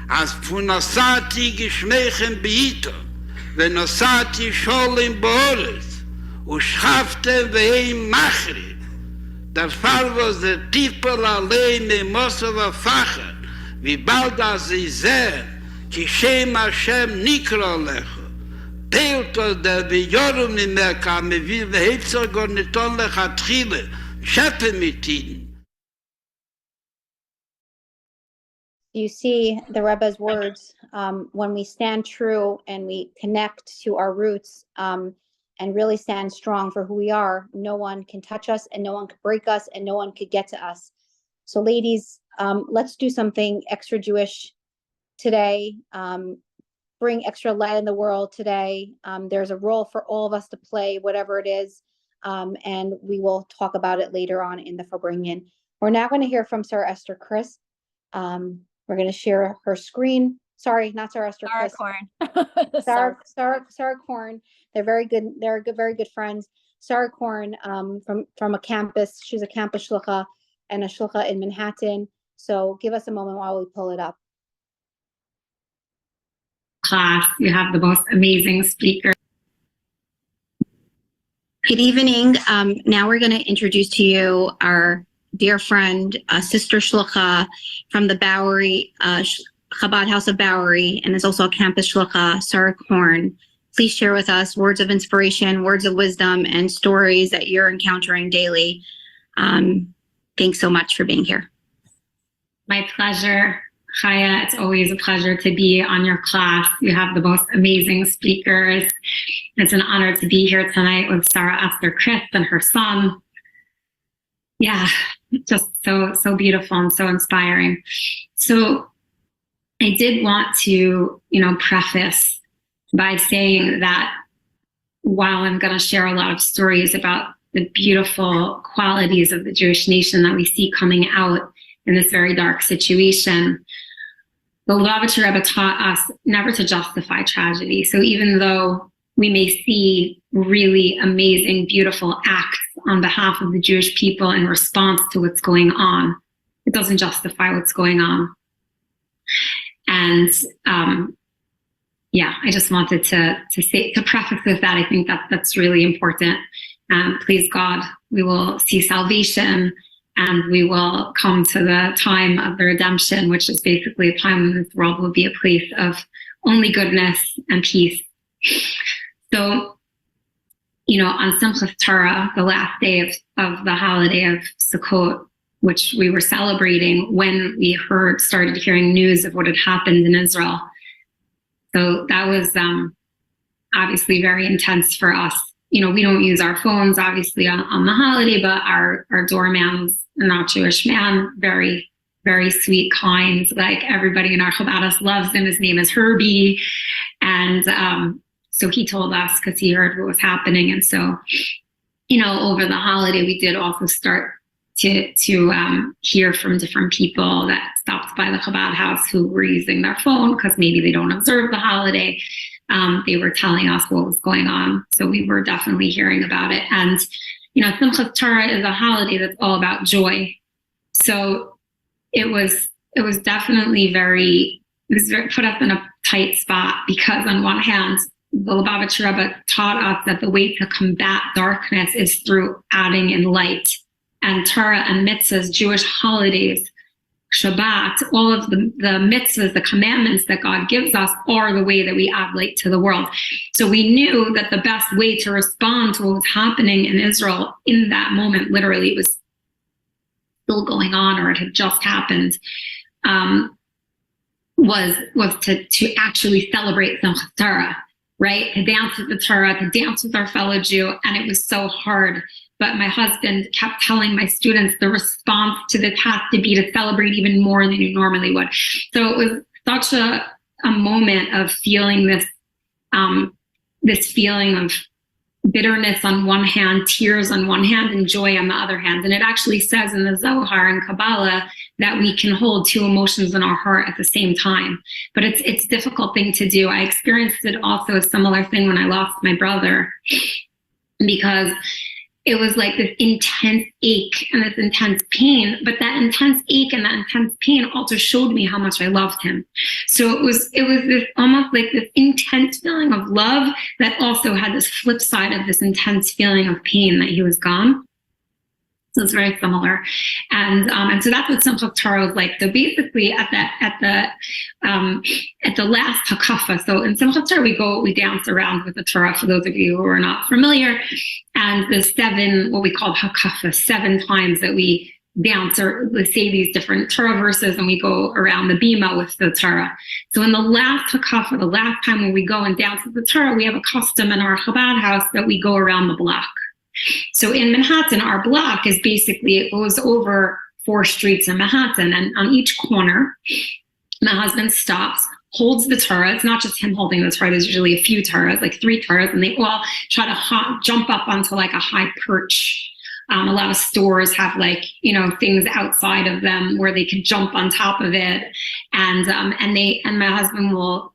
als von Asati geschmechen Beito, wenn Asati Schol im Bohres, und schaffte wie ein Machri. Der Fall, was der Tiefel allein im Mosowa Facher, wie bald als sie sehen, ki Shem Hashem Nikro Lecho, teilt aus der Bejorum nicht mehr kam, wie hilft sogar nicht onlech Atchile, schäfe mit ihnen. You see the Rebbe's words, when we stand true and we connect to our roots, and really stand strong for who we are, no one can touch us and no one could break us and no one could get to us. So ladies, let's do something extra Jewish today. Bring extra light in the world today. There's a role for all of us to play, whatever it is. And we will talk about it later on in the Farbringen. We're now going to hear from Sarah Esther Crisp. We're going to share her screen. Sorry, not Sarah Esther Crisp. Korn. Sarah Korn. They're very good. They're good, very good friends. Sarah Korn, from a campus. She's a campus shlucha and a shlucha in Manhattan. So give us a moment while we pull it up. Class, you have the most amazing speaker. Good evening. Now we're going to introduce to you our dear friend, sister shlucha from the Bowery, Chabad House of Bowery, and is also a campus shlucha, Sarah Korn. Please share with us words of inspiration, words of wisdom, and stories that you're encountering daily. Thanks so much for being here. My pleasure, Chaya. It's always a pleasure to be on your class. You have the most amazing speakers. It's an honor to be here tonight with Sara Esther Crisp and her son. Yeah, just so beautiful and so inspiring. So I did want to, preface by saying that while I'm going to share a lot of stories about the beautiful qualities of the Jewish nation that we see coming out in this very dark situation, the Lubavitcher Rebbe taught us never to justify tragedy. So even though we may see really amazing, beautiful acts on behalf of the Jewish people in response to what's going on, it doesn't justify what's going on. And I just wanted to preface with that. I think that's really important. Please God, we will see salvation and we will come to the time of the redemption, which is basically a time when this world will be a place of only goodness and peace. So, on Simchas Torah, the last day of the holiday of Sukkot, which we were celebrating when we started hearing news of what had happened in Israel. So that was obviously very intense for us. We don't use our phones, obviously, on the holiday, but our doorman's a not Jewish man, very, very sweet, kind, like everybody in our Chabad House loves him. His name is Herbie. And so he told us because he heard what was happening. And so, over the holiday, we did also start to hear from different people that stopped by the Chabad House who were using their phone because maybe they don't observe the holiday. They were telling us what was going on. So we were definitely hearing about it. And, Simchas Torah is a holiday that's all about joy. So it was definitely put us in a tight spot because on one hand, the Lubavitcher Rebbe taught us that the way to combat darkness is through adding in light. And Torah and mitzvahs, Jewish holidays, Shabbat, all of the mitzvahs, the commandments that God gives us are the way that we add light to the world. So we knew that the best way to respond to what was happening in Israel in that moment, literally it was still going on or it had just happened, was to actually celebrate Simchat Torah, right? To dance with the Torah, to dance with our fellow Jew. And it was so hard. But my husband kept telling my students the response to this has to be to celebrate even more than you normally would. So it was such a moment of feeling this feeling of bitterness on one hand, tears on one hand, and joy on the other hand. And it actually says in the Zohar and Kabbalah that we can hold two emotions in our heart at the same time. But it's a difficult thing to do. I experienced it also a similar thing when I lost my brother, because it was like this intense ache and this intense pain, but that intense ache and that intense pain also showed me how much I loved him. So it was this almost like this intense feeling of love that also had this flip side of this intense feeling of pain that he was gone. So it's very similar, and so that's what Simchat Torah was like. So basically, at the last hakafa. So in Simchat Torah, we dance around with the Torah. For those of you who are not familiar, and the 7 what we call hakafa, 7 times that we dance or say these different Torah verses, and we go around the bima with the Torah. So in the last hakafa, the last time when we go and dance with the Torah, we have a custom in our Chabad house that we go around the block. So in Manhattan, our block is basically, it goes over 4 streets in Manhattan, and on each corner, my husband stops, holds the Torah. It's not just him holding the Torah. There's usually a few Torahs, like 3 Torahs, and they all try to jump up onto like a high perch. A lot of stores have things outside of them where they can jump on top of it, and my husband will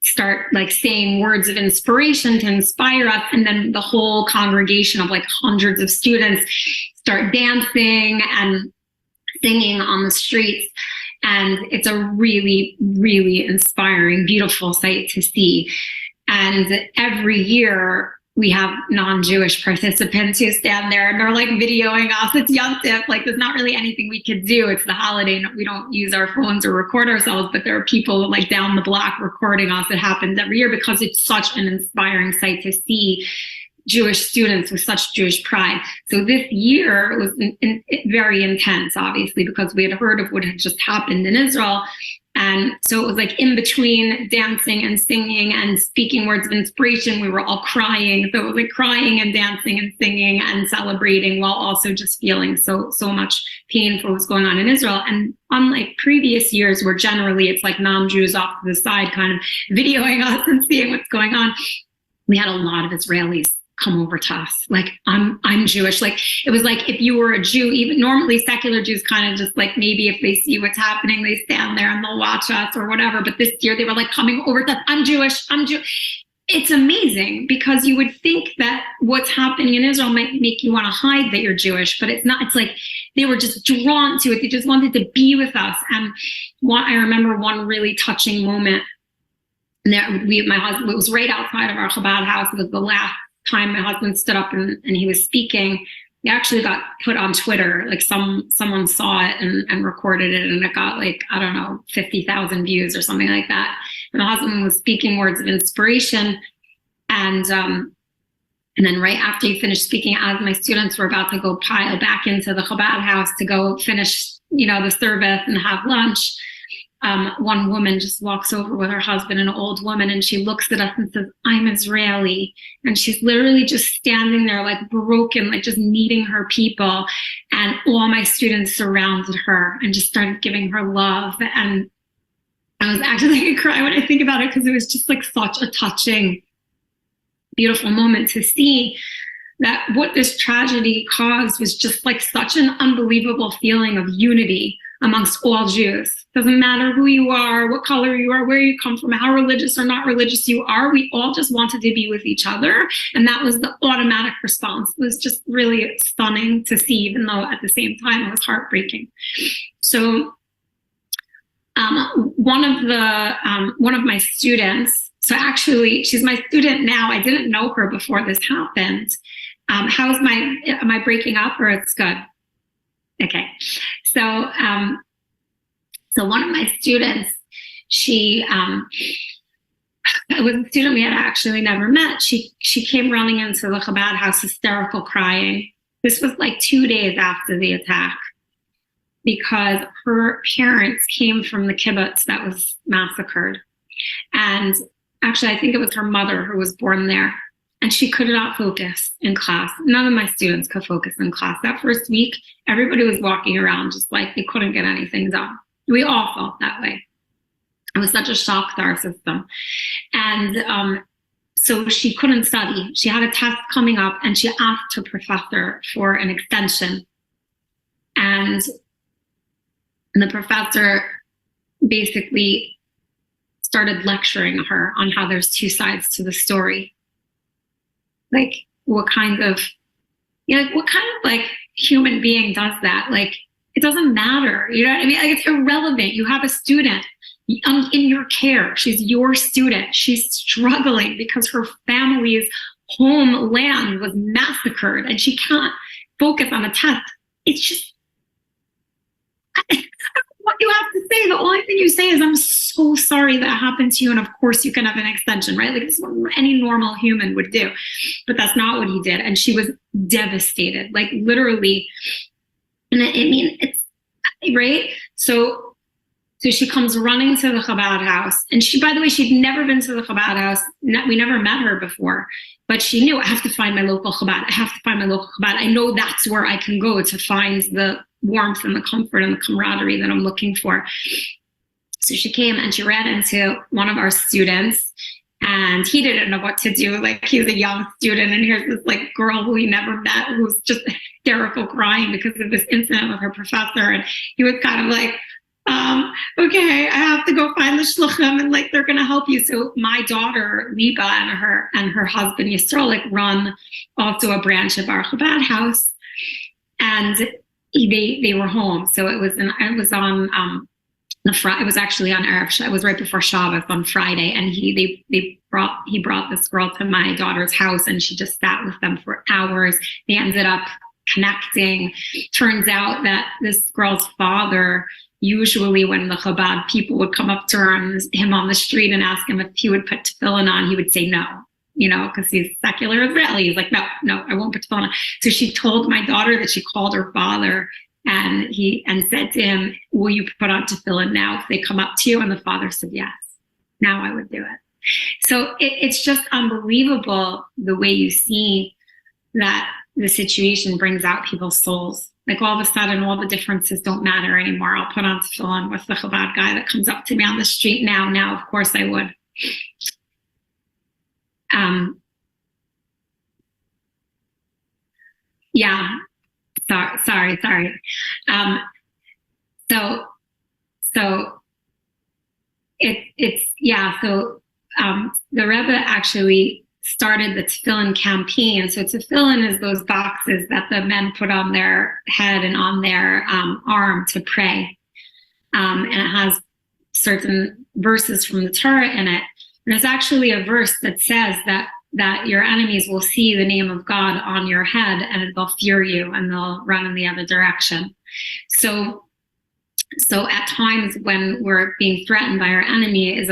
start saying words of inspiration to inspire us, and then the whole congregation of hundreds of students start dancing and singing on the streets. And it's a really, really inspiring, beautiful sight to see. And every year we have non-Jewish participants who stand there and they're videoing us. It's Yom Tov. There's not really anything we could do. It's the holiday. We don't use our phones or record ourselves, but there are people down the block recording us. It happens every year because it's such an inspiring sight to see Jewish students with such Jewish pride. So this year was very intense, obviously, because we had heard of what had just happened in Israel. And so it was in between dancing and singing and speaking words of inspiration, we were all crying. So it was crying and dancing and singing and celebrating while also just feeling so much pain for what's going on in Israel. And unlike previous years where generally it's non-Jews off to the side kind of videoing us and seeing what's going on, we had a lot of Israelis come over to us. I'm Jewish. It was if you were a Jew, even normally secular Jews kind of just maybe if they see what's happening, they stand there and they'll watch us or whatever. But this year they were coming over to us. I'm Jewish. It's amazing because you would think that what's happening in Israel might make you want to hide that you're Jewish, but it's not. It's they were just drawn to it. They just wanted to be with us. And I remember one really touching moment. My husband, it was right outside of our Chabad house. It was the last time my husband stood up and he was speaking. He actually got put on Twitter. Someone saw it and recorded it, and it got 50,000 views or something like that. And my husband was speaking words of inspiration, and then right after he finished speaking, as my students were about to go pile back into the Chabad house to go finish the service and have lunch, one woman just walks over with her husband, an old woman, and she looks at us and says, "I'm Israeli." And she's literally just standing there broken, just needing her people. And all my students surrounded her and just started giving her love. And I was actually going to cry when I think about it, because it was just such a touching, beautiful moment to see that what this tragedy caused was just such an unbelievable feeling of unity amongst all Jews. Doesn't matter who you are, what color you are, where you come from, how religious or not religious you are, we all just wanted to be with each other. And that was the automatic response. It was just really stunning to see, even though at the same time it was heartbreaking. So one of my students, so actually she's my student now. I didn't know her before this happened. Am I breaking up or it's good? Okay. So So one of my students, she it was a student we had actually never met. She came running into the Chabad house, hysterical, crying. This was like 2 days after the attack, because her parents came from the kibbutz that was massacred. And actually, I think it was her mother who was born there. And she could not focus in class. None of my students could focus in class. That first week, everybody was walking around just like they couldn't get anything done. We all felt that way. It was such a shock to our system. And so she couldn't study. She had a test coming up, and she asked her professor for an extension. And the professor basically started lecturing her on how there's two sides to the story. Like, what kind of like human being does that? Like, it doesn't matter. You know what I mean? Like, it's irrelevant. You have a student in your care. She's your student. She's struggling because her family's homeland was massacred and she can't focus on a test. It's just, what you have to say. The only thing you say is, I'm so sorry that happened to you. And of course you can have an extension, right? Like, it's what any normal human would do. But that's not what he did. And she was devastated, like literally. And I mean, it's right. So she comes running to the Chabad house. And she, by the way, she'd never been to the Chabad house. We never met her before, but she knew, I have to find my local Chabad. I have to find my local Chabad. I know that's where I can go to find the warmth and the comfort and the camaraderie that I'm looking for. So she came and she ran into one of our students, and he didn't know what to do. Like, he was a young student, and here's this like girl who he never met, who was just hysterical, crying because of this incident with her professor. And he was kind of like, okay, I have to go find the shluchim, and like, they're going to help you. So my daughter, Liba, and her husband, Yisrael, like, run also a branch of our Chabad house. And they were home. So it was on it was actually on Erev. It was right before Shabbos on Friday. And he brought this girl to my daughter's house, and she just sat with them for hours. They ended up connecting. Turns out that this girl's father, usually when the Chabad people would come up to him on the street and ask him if he would put tefillin on, he would say no, you know, because he's secular Israeli. He's like, no, I won't put tefillin on. So she told my daughter that she called her father and said to him, will you put on tefillin now if they come up to you? And the father said, yes, now I would do it. So it's just unbelievable the way you see that the situation brings out people's souls. Like, all of a sudden, all the differences don't matter anymore. I'll put on tefillin with the Chabad guy that comes up to me on the street now. Now, of course, I would. Yeah. Sorry. The Rebbe actually started the tefillin campaign. So tefillin is those boxes that the men put on their head and on their arm to pray. And it has certain verses from the Torah in it. And there's actually a verse that says that your enemies will see the name of God on your head, and they'll fear you and they'll run in the other direction. So at times when we're being threatened by our enemy,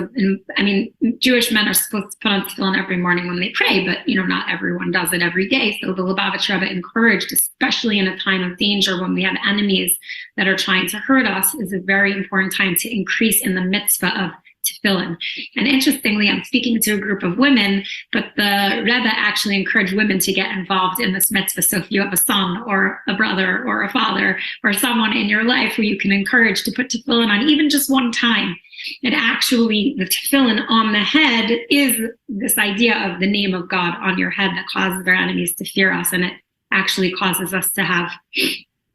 Jewish men are supposed to put on tefillin every morning when they pray, but not everyone does it every day. So the Lubavitch Rebbe encouraged, especially in a time of danger when we have enemies that are trying to hurt us, is a very important time to increase in the mitzvah of tefillin. And interestingly, I'm speaking to a group of women, but the Rebbe actually encouraged women to get involved in this mitzvah. So if you have a son or a brother or a father or someone in your life who you can encourage to put tefillin on even just one time, it actually, the tefillin on the head is this idea of the name of God on your head that causes our enemies to fear us. And it actually causes us to have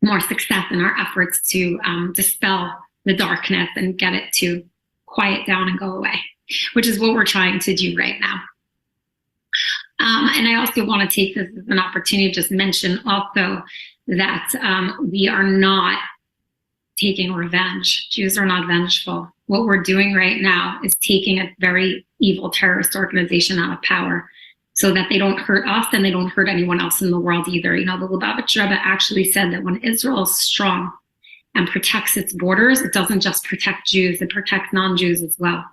more success in our efforts to dispel the darkness and get it to quiet down and go away, which is what we're trying to do right now. And I also want to take this as an opportunity to just mention also that we are not taking revenge. Jews are not vengeful. What we're doing right now is taking a very evil terrorist organization out of power so that they don't hurt us and they don't hurt anyone else in the world either. The Lubavitch Rebbe actually said that when Israel is strong, and protects its borders, it doesn't just protect Jews, it protects non-Jews as well.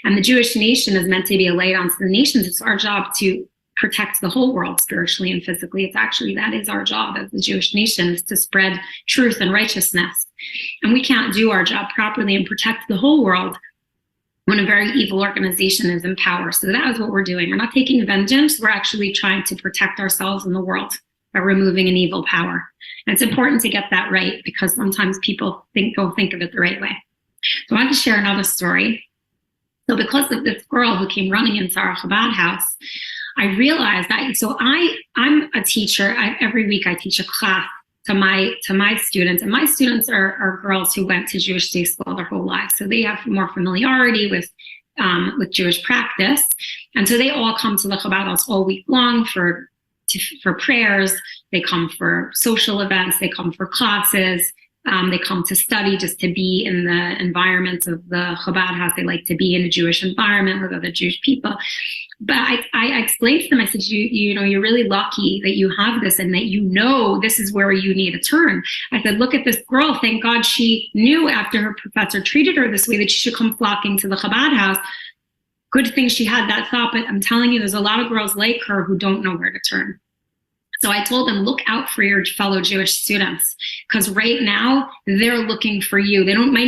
And the Jewish nation is meant to be a light unto the nations. It's our job to protect the whole world spiritually and physically. It's actually, that is our job as the Jewish nation, is to spread truth and righteousness. And we can't do our job properly and protect the whole world when a very evil organization is in power. So that is what we're doing. We're not taking vengeance. We're actually trying to protect ourselves and the world by removing an evil power. And it's important to get that right, because sometimes people don't think of it the right way. So I want to share another story. So because of this girl who came running into our Chabad house, I realized that, so I'm a teacher. Every week I teach a class to my students, and my students are girls who went to Jewish day school their whole lives. So they have more familiarity with Jewish practice. And so they all come to the Chabad house all week long for prayers. They come for social events. They come for classes. They come to study, just to be in the environment of the Chabad house. They like to be in a Jewish environment with other Jewish people. But I explained to them, I said, you know, you're really lucky that you have this and that you know this is where you need to turn. I said, look at this girl. Thank God she knew after her professor treated her this way that she should come flocking to the Chabad house. Good thing she had that thought, but I'm telling you, there's a lot of girls like her who don't know where to turn. So I told them, look out for your fellow Jewish students, because right now they're looking for you. They may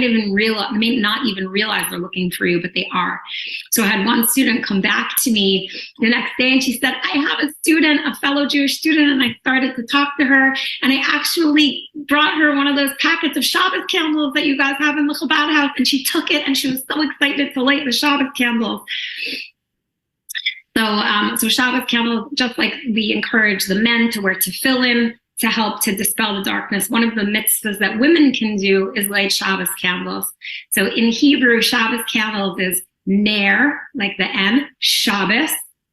not even realize they're looking for you, but they are. So I had one student come back to me the next day and she said, I have a student, a fellow Jewish student, and I started to talk to her. And I actually brought her one of those packets of Shabbos candles that you guys have in the Chabad house. And she took it and she was so excited to light the Shabbos candles. So Shabbos candles, just like we encourage the men to wear tefillin to help to dispel the darkness, one of the mitzvahs that women can do is light Shabbos candles. So in Hebrew, Shabbos candles is ner, like the N, Shabbos,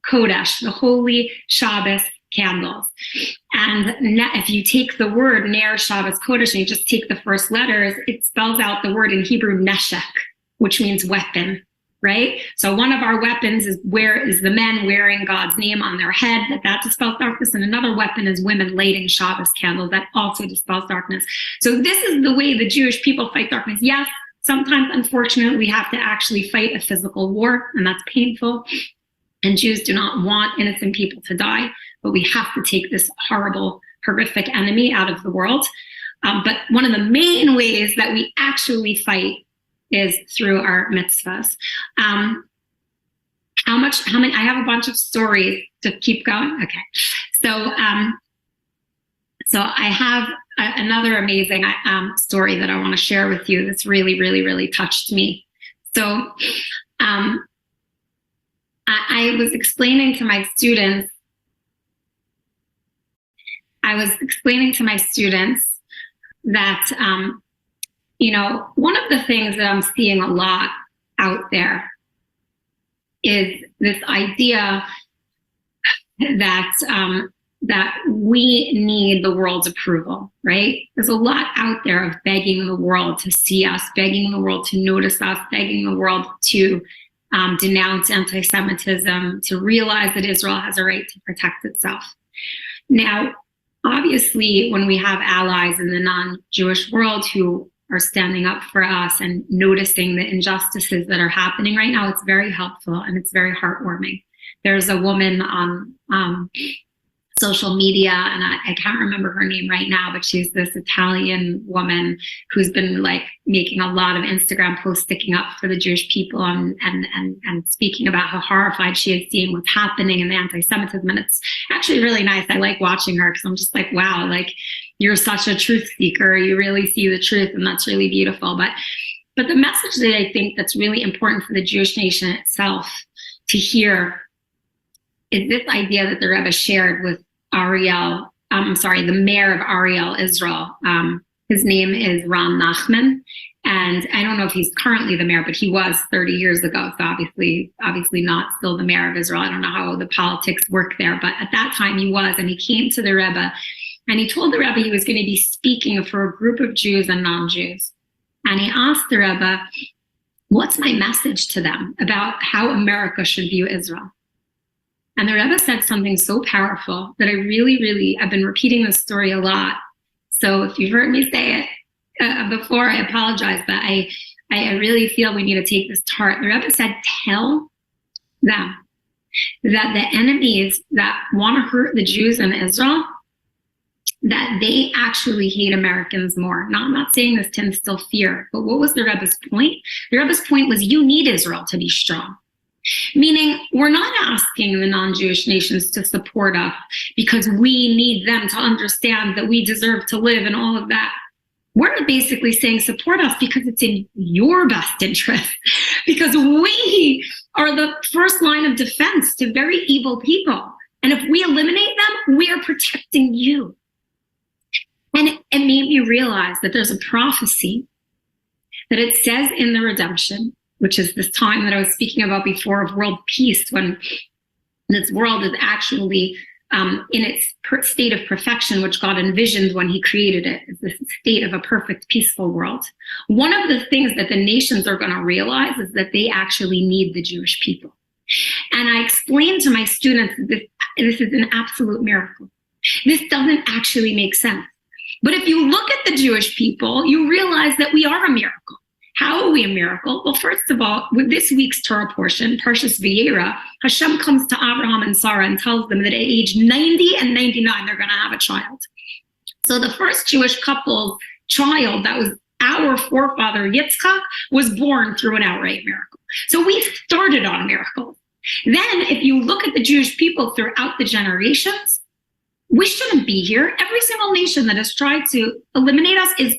Kodesh, the holy Shabbos candles. And if you take the word ner, Shabbos, Kodesh, and you just take the first letters, it spells out the word in Hebrew neshek, which means weapon. Right? So one of our weapons is the men wearing God's name on their head, that dispels darkness. And another weapon is women lighting Shabbos candles, that also dispels darkness. So this is the way the Jewish people fight darkness. Yes, sometimes, unfortunately, we have to actually fight a physical war, and that's painful. And Jews do not want innocent people to die, but we have to take this horrible, horrific enemy out of the world. But one of the main ways that we actually fight is through our mitzvahs. How many? I have a bunch of stories to keep going. Okay, so I have another amazing story that I want to share with you. That's really, really, really touched me. So, I was explaining to my students. That. You know, one of the things that I'm seeing a lot out there is this idea that we need the world's approval, right? There's a lot out there of begging the world to see us, begging the world to notice us, begging the world to denounce anti-Semitism, to realize that Israel has a right to protect itself. Now, obviously, when we have allies in the non-Jewish world who are standing up for us and noticing the injustices that are happening right now, it's very helpful and it's very heartwarming. There's a woman on social media, and I can't remember her name right now, but she's this Italian woman who's been like making a lot of Instagram posts sticking up for the Jewish people and speaking about how horrified she is seeing what's happening in the anti-Semitism. And it's actually really nice. I like watching her because I'm just like, wow, like you're such a truth seeker. You really see the truth, and that's really beautiful. But the message that I think that's really important for the Jewish nation itself to hear is this idea that the Rebbe shared with the mayor of Ariel, Israel. His name is Ron Nachman. And I don't know if he's currently the mayor, but he was 30 years ago. So obviously not still the mayor of Israel. I don't know how the politics work there, but at that time he was, and he came to the Rebbe and he told the Rebbe he was going to be speaking for a group of Jews and non-Jews. And he asked the Rebbe, what's my message to them about how America should view Israel? And the Rebbe said something so powerful that I really, I've been repeating this story a lot. So if you've heard me say it, before I apologize, but I really feel we need to take this to heart. The Rebbe said, tell them that the enemies that want to hurt the Jews in Israel, that they actually hate Americans more. Now, I'm not saying this to instill fear, but what was the Rebbe's point? The Rebbe's point was, you need Israel to be strong. Meaning, we're not asking the non-Jewish nations to support us because we need them to understand that we deserve to live and all of that. We're basically saying support us because it's in your best interest, because we are the first line of defense to very evil people. And if we eliminate them, we are protecting you. And it made me realize that there's a prophecy that it says in the redemption, which is this time that I was speaking about before of world peace, when this world is actually in its state of perfection, which God envisioned when he created it, is this state of a perfect, peaceful world. One of the things that the nations are going to realize is that they actually need the Jewish people. And I explained to my students that this is an absolute miracle. This doesn't actually make sense. But if you look at the Jewish people, you realize that we are a miracle. How are we a miracle? Well, first of all, with this week's Torah portion, Parshas Vayera, Hashem comes to Abraham and Sara and tells them that at age 90 and 99, they're going to have a child. So the first Jewish couple's child, that was our forefather Yitzchak, was born through an outright miracle. So we started on miracles. Then if you look at the Jewish people throughout the generations, we shouldn't be here. Every single nation that has tried to eliminate us is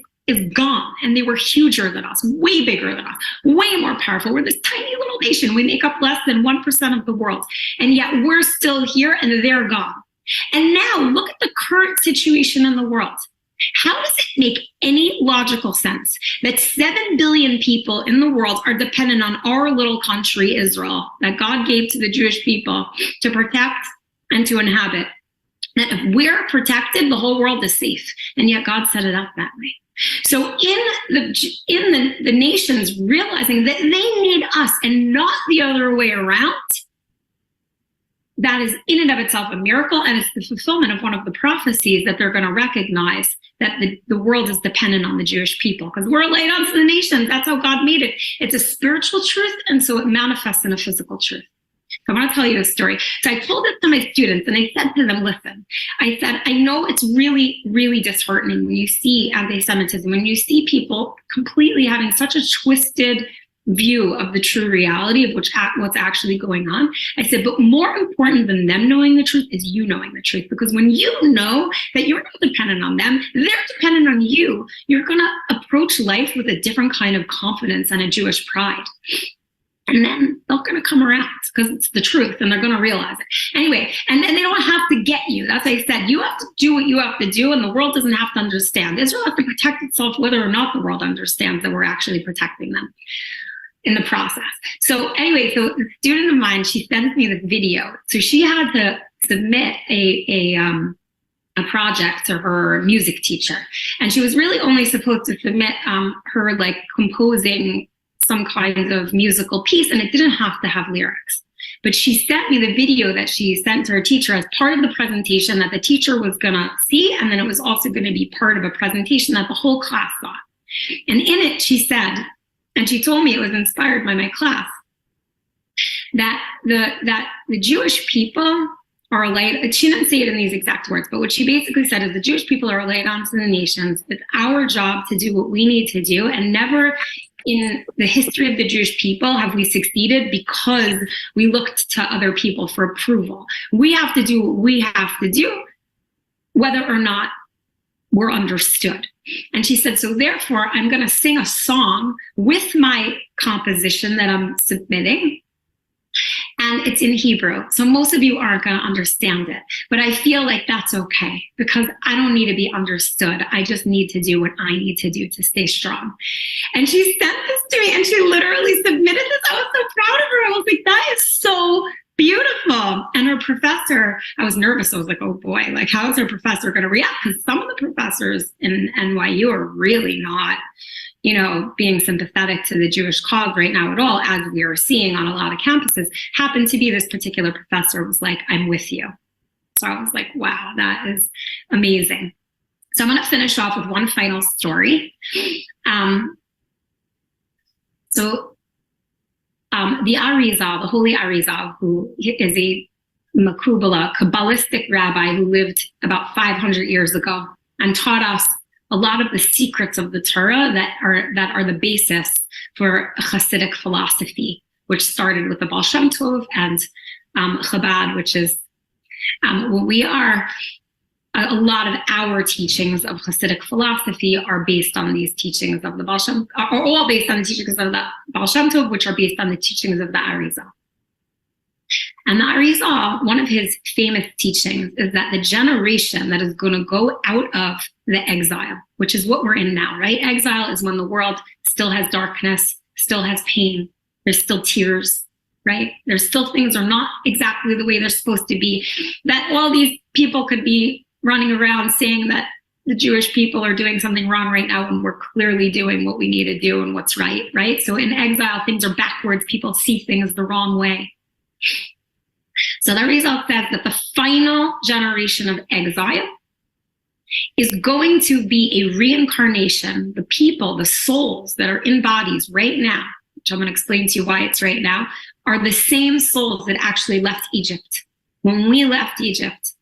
gone. And they were huger than us, way bigger than us, way more powerful. We're this tiny little nation. We make up less than 1% of the world. And yet we're still here and they're gone. And now look at the current situation in the world. How does it make any logical sense that 7 billion people in the world are dependent on our little country, Israel, that God gave to the Jewish people to protect and to inhabit? That if we're protected, the whole world is safe. And yet God set it up that way. So in the nations realizing that they need us and not the other way around, that is in and of itself a miracle. And it's the fulfillment of one of the prophecies that they're going to recognize that the world is dependent on the Jewish people, because we're laid onto the nations. That's how God made it. It's a spiritual truth. And so it manifests in a physical truth. So I want to tell you a story. So I told it to my students and I said to them, listen, I said, I know it's really, really disheartening when you see anti-Semitism, when you see people completely having such a twisted view of the true reality of what's actually going on. I said, but more important than them knowing the truth is you knowing the truth. Because when you know that you're not dependent on them, they're dependent on you, you're going to approach life with a different kind of confidence and a Jewish pride. And then they're going to come around because it's the truth and they're going to realize it. Anyway, and they don't have to get you. That's what I said. You have to do what you have to do and the world doesn't have to understand. Israel has to protect itself whether or not the world understands that we're actually protecting them in the process. So anyway, so the student of mine, she sent me the video. So she had to submit a project to her music teacher. And she was really only supposed to submit her like composing some kind of musical piece, and it didn't have to have lyrics. But she sent me the video that she sent to her teacher as part of the presentation that the teacher was gonna see, and then it was also gonna be part of a presentation that the whole class saw. And in it, she said, and she told me it was inspired by my class, that the Jewish people are laid, she didn't say it in these exact words, but what she basically said is the Jewish people are laid onto the nations. It's our job to do what we need to do, and never in the history of the Jewish people have we succeeded because we looked to other people for approval. We have to do what we have to do, whether or not we're understood. And she said, so therefore, I'm going to sing a song with my composition that I'm submitting. And it's in Hebrew. So most of you aren't going to understand it. But I feel like that's okay because I don't need to be understood. I just need to do what I need to do to stay strong. And she sent this to me and she literally submitted this. I was so proud of her. I was like, that is so beautiful. And her professor, I was nervous. I was like, oh boy, like how is her professor going to react? Because some of the professors in NYU are really not, you know, being sympathetic to the Jewish cause right now at all, as we are seeing on a lot of campuses. Happened to be this particular professor was like, I'm with you. So I was like, wow, that is amazing. So I'm going to finish off with one final story. The Arizal, the holy Arizal, who is a Makubala, Kabbalistic rabbi who lived about 500 years ago and taught us a lot of the secrets of the Torah that are the basis for Hasidic philosophy, which started with the Baal Shem Tov and Chabad, which is a lot of our teachings of Hasidic philosophy are based on these teachings of the Baal Shem, are all based on the teachings of the Baal Shem Tov, which are based on the teachings of the Arizal. And the Arizal, one of his famous teachings is that the generation that is going to go out of the exile, which is what we're in now, right? Exile is when the world still has darkness, still has pain, there's still tears, right? There's still things are not exactly the way they're supposed to be, that all these people could be running around saying that the Jewish people are doing something wrong right now when we're clearly doing what we need to do and what's right, right? So in exile, things are backwards. People see things the wrong way. So the result says that the final generation of exile is going to be a reincarnation. The people, the souls that are in bodies right now, which I'm going to explain to you why it's right now, are the same souls that actually left Egypt. When we left Egypt,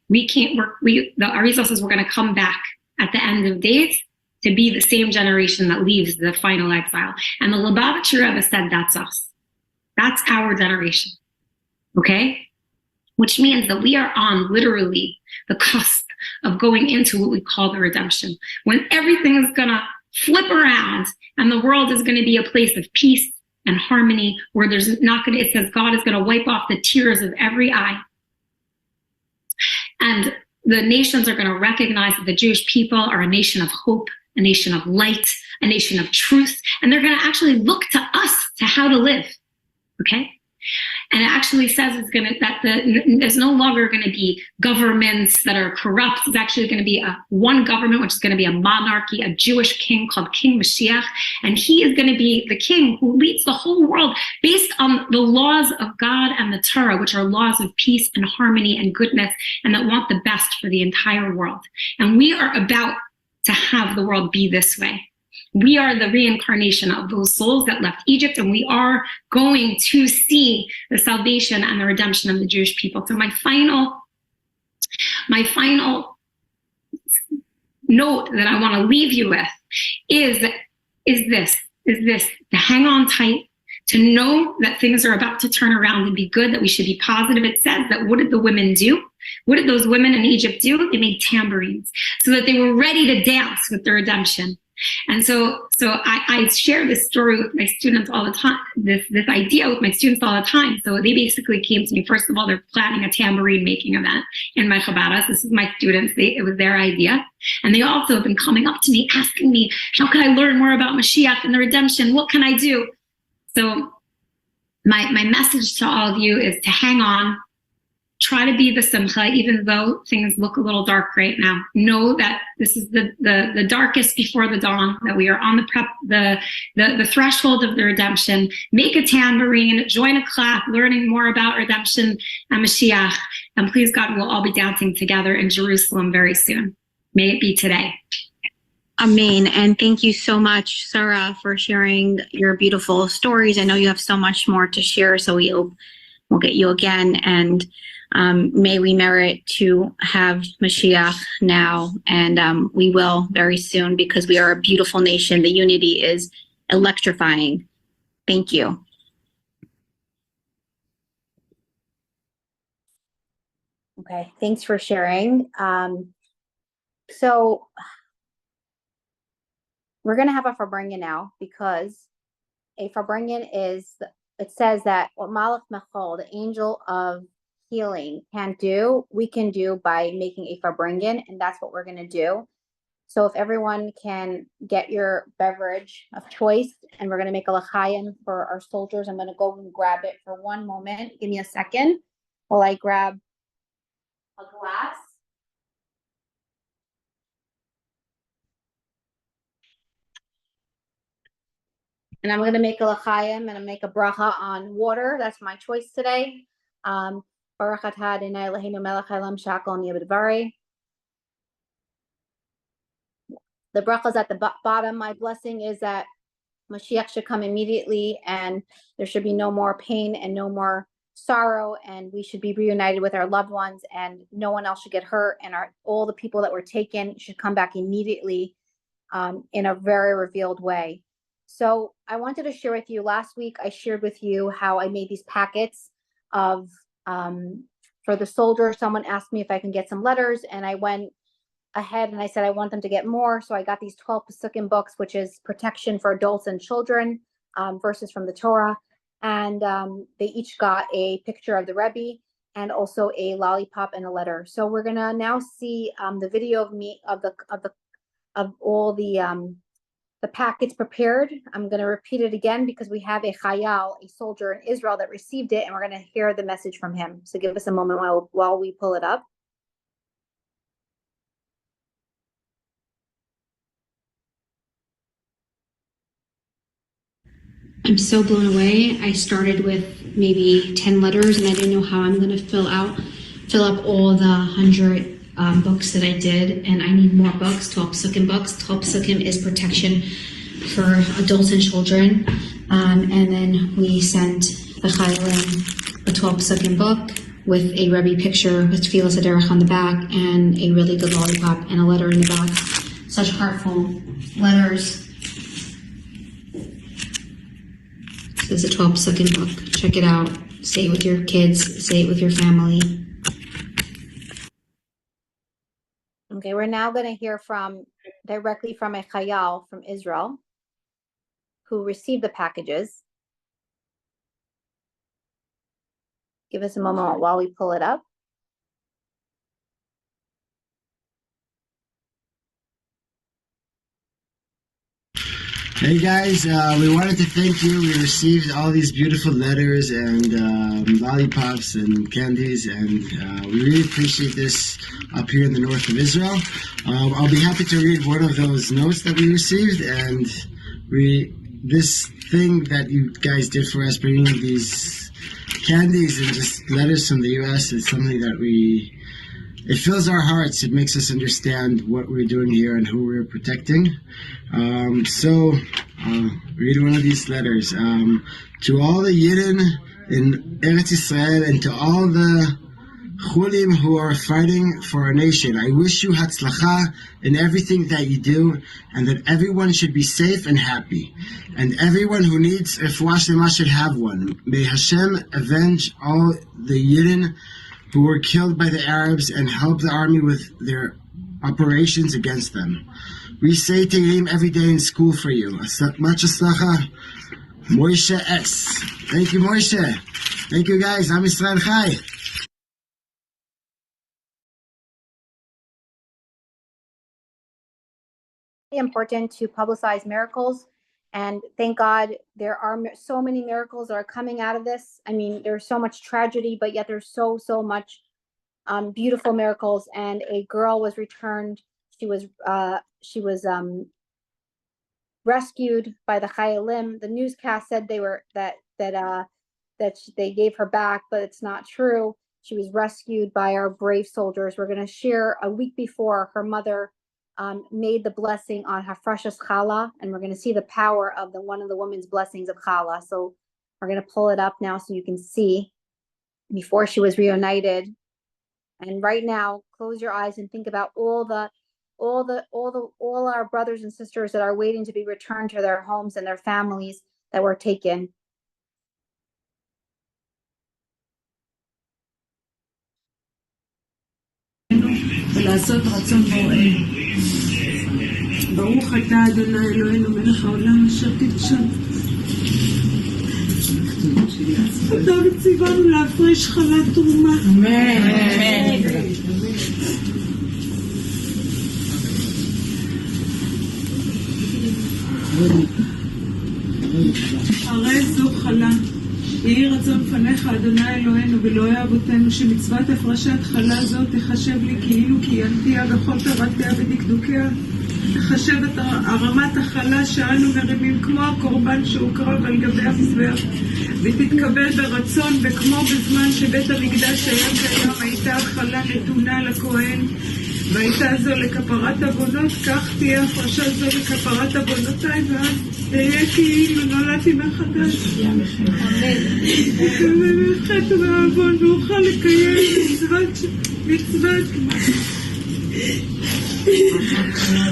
the Arizal says we're going to come back at the end of days to be the same generation that leaves the final exile. And the Lubavitcher Rebbe said that's us. That's our generation. Okay? Which means that we are on literally the cusp of going into what we call the redemption, when everything is going to flip around and the world is going to be a place of peace and harmony, where there's not going to, it says God is going to wipe off the tears of every eye. And the nations are going to recognize that the Jewish people are a nation of hope, a nation of light, a nation of truth, and they're going to actually look to us to how to live. Okay? And it actually says there's no longer going to be governments that are corrupt. It's actually going to be one government, which is going to be a monarchy, a Jewish king called King Mashiach. And he is going to be the king who leads the whole world based on the laws of God and the Torah, which are laws of peace and harmony and goodness, and that want the best for the entire world. And we are about to have the world be this way. We are the reincarnation of those souls that left Egypt, and we are going to see the salvation and the redemption of the Jewish people. So my final note that I want to leave you with is this, to hang on tight, to know that things are about to turn around and be good, that we should be positive. It says that what did the women do? What did those women in Egypt do? They made tambourines so that they were ready to dance with the redemption. And so I share this story with my students all the time, this idea with my students all the time. So they basically came to me. First of all, they're planning a tambourine making event in my Chabad House. This is my students. It was their idea. And they also have been coming up to me, asking me, how can I learn more about Mashiach and the redemption? What can I do? So my message to all of you is to hang on. Try to be the simcha, even though things look a little dark right now. Know that this is the darkest before the dawn, that we are on the threshold of the redemption. Make a tambourine, join a class, learning more about redemption and Mashiach. And please God, we'll all be dancing together in Jerusalem very soon. May it be today. Amen. And thank you so much, Sara, for sharing your beautiful stories. I know you have so much more to share, so we'll get you again. And may we merit to have Mashiach now, and we will very soon, because we are a beautiful nation. The unity is electrifying. Thank you. Okay, thanks for sharing. So we're going to have a Farbrengen now, because a Farbrengen is, it says that what Malach Mechol, the angel of healing, can't do, we can do by making a Farbrengen, and that's what we're going to do. So if everyone can get your beverage of choice, and we're going to make a l'chaim for our soldiers. I'm going to go and grab it for one moment. Give me a second while I grab a glass. And I'm going to make a l'chaim, and I make a bracha on water. That's my choice today. Baruch atah Adonai Eloheinu melech haolam she'akol nהיה b'dvarai. The brachas at the bottom, my blessing is that Mashiach should come immediately and there should be no more pain and no more sorrow, and we should be reunited with our loved ones and no one else should get hurt, and all the people that were taken should come back immediately in a very revealed way. So I wanted to share with you, last week I shared with you how I made these packets of for the soldiers. Someone asked me if I can get some letters, and I went ahead and I said I want them to get more. So I got these 12 Pesukim books, which is protection for adults and children, verses from the Torah. And they each got a picture of the Rebbe and also a lollipop and a letter. So we're gonna now see the video of me of all the packets prepared. I'm gonna repeat it again because we have a chayal, a soldier in Israel that received it, and we're gonna hear the message from him. So give us a moment while we pull it up. I'm so blown away. I started with maybe 10 letters and I didn't know how I'm going to fill up all the 100 books that I did, and I need more books, 12 Pesukim books. 12 Pesukim is protection for adults and children. And then we sent the Chayalim a 12 Pesukim book with a Rebbe picture with Tfilas Haderech on the back and a really good lollipop and a letter in the back. Such heartful letters. This is a 12 Pesukim book. Check it out. Say it with your kids. Say it with your family. Okay, we're now going to hear directly from a chayal from Israel who received the packages. Give us a moment while we pull it up. Hey guys, we wanted to thank you. We received all these beautiful letters and lollipops and candies, and we really appreciate this up here in the north of Israel. I'll be happy to read one of those notes that we received, and this thing that you guys did for us, bringing these candies and just letters from the U.S. is something that it fills our hearts. It makes us understand what we're doing here and who we're protecting. Read one of these letters. To all the Yidden in Eretz Yisrael and to all the Chulim who are fighting for our nation, I wish you Hatzlacha in everything that you do, and that everyone should be safe and happy. And everyone who needs Refuah Shlema should have one. May Hashem avenge all the Yidden who were killed by the Arabs and help the army with their operations against them. We say Tehillim every day in school for you. Much aslacha, Moshe S. Thank you, Moshe. Thank you, guys. Am Yisrael Chai. Important to publicize miracles, and thank God there are so many miracles that are coming out of this. I mean, there's so much tragedy, but yet there's so much beautiful miracles. And a girl was returned. She was rescued by the Chayalim. The newscast said that they gave her back, but it's not true. She was rescued by our brave soldiers. We're going to share a week before her mother made the blessing on Hafrashas Challah, and we're going to see the power of one of the women's blessings of Challah. So we're going to pull it up now so you can see before she was reunited. And right now, close your eyes and think about all our brothers and sisters that are waiting to be returned to their homes and their families that were taken. ולעשות רצון בורא. ברוך אתה אדוני אלוהינו מלך העולם אשר תקדשנו. אתה וציוונו להפריש חלת תרומה. אמן. הרי זו חלה. יהי רצון פניך אדוני אלוהינו ואלוהי אבותינו שמצוות הפרשת חלה זו תחשב לי כאילו קיימתיה בכל תורתיה ודקדוקיה. תחשב את הרמת החלה שאנו מרימים כמו הקורבן שהוקרב על גבי המזבח, ותתקבל ברצון וכמו בזמן שבית המקדש היה קיים הייתה החלה נתונה לכהן, והייתה זו לכפרת עוונות, כך תהיה הפרשה זו לכפרת עוונותיי, ואז אהיה כאילו נולדתי מחדש. ומחטא ועוון ואוכל לקיים מצוות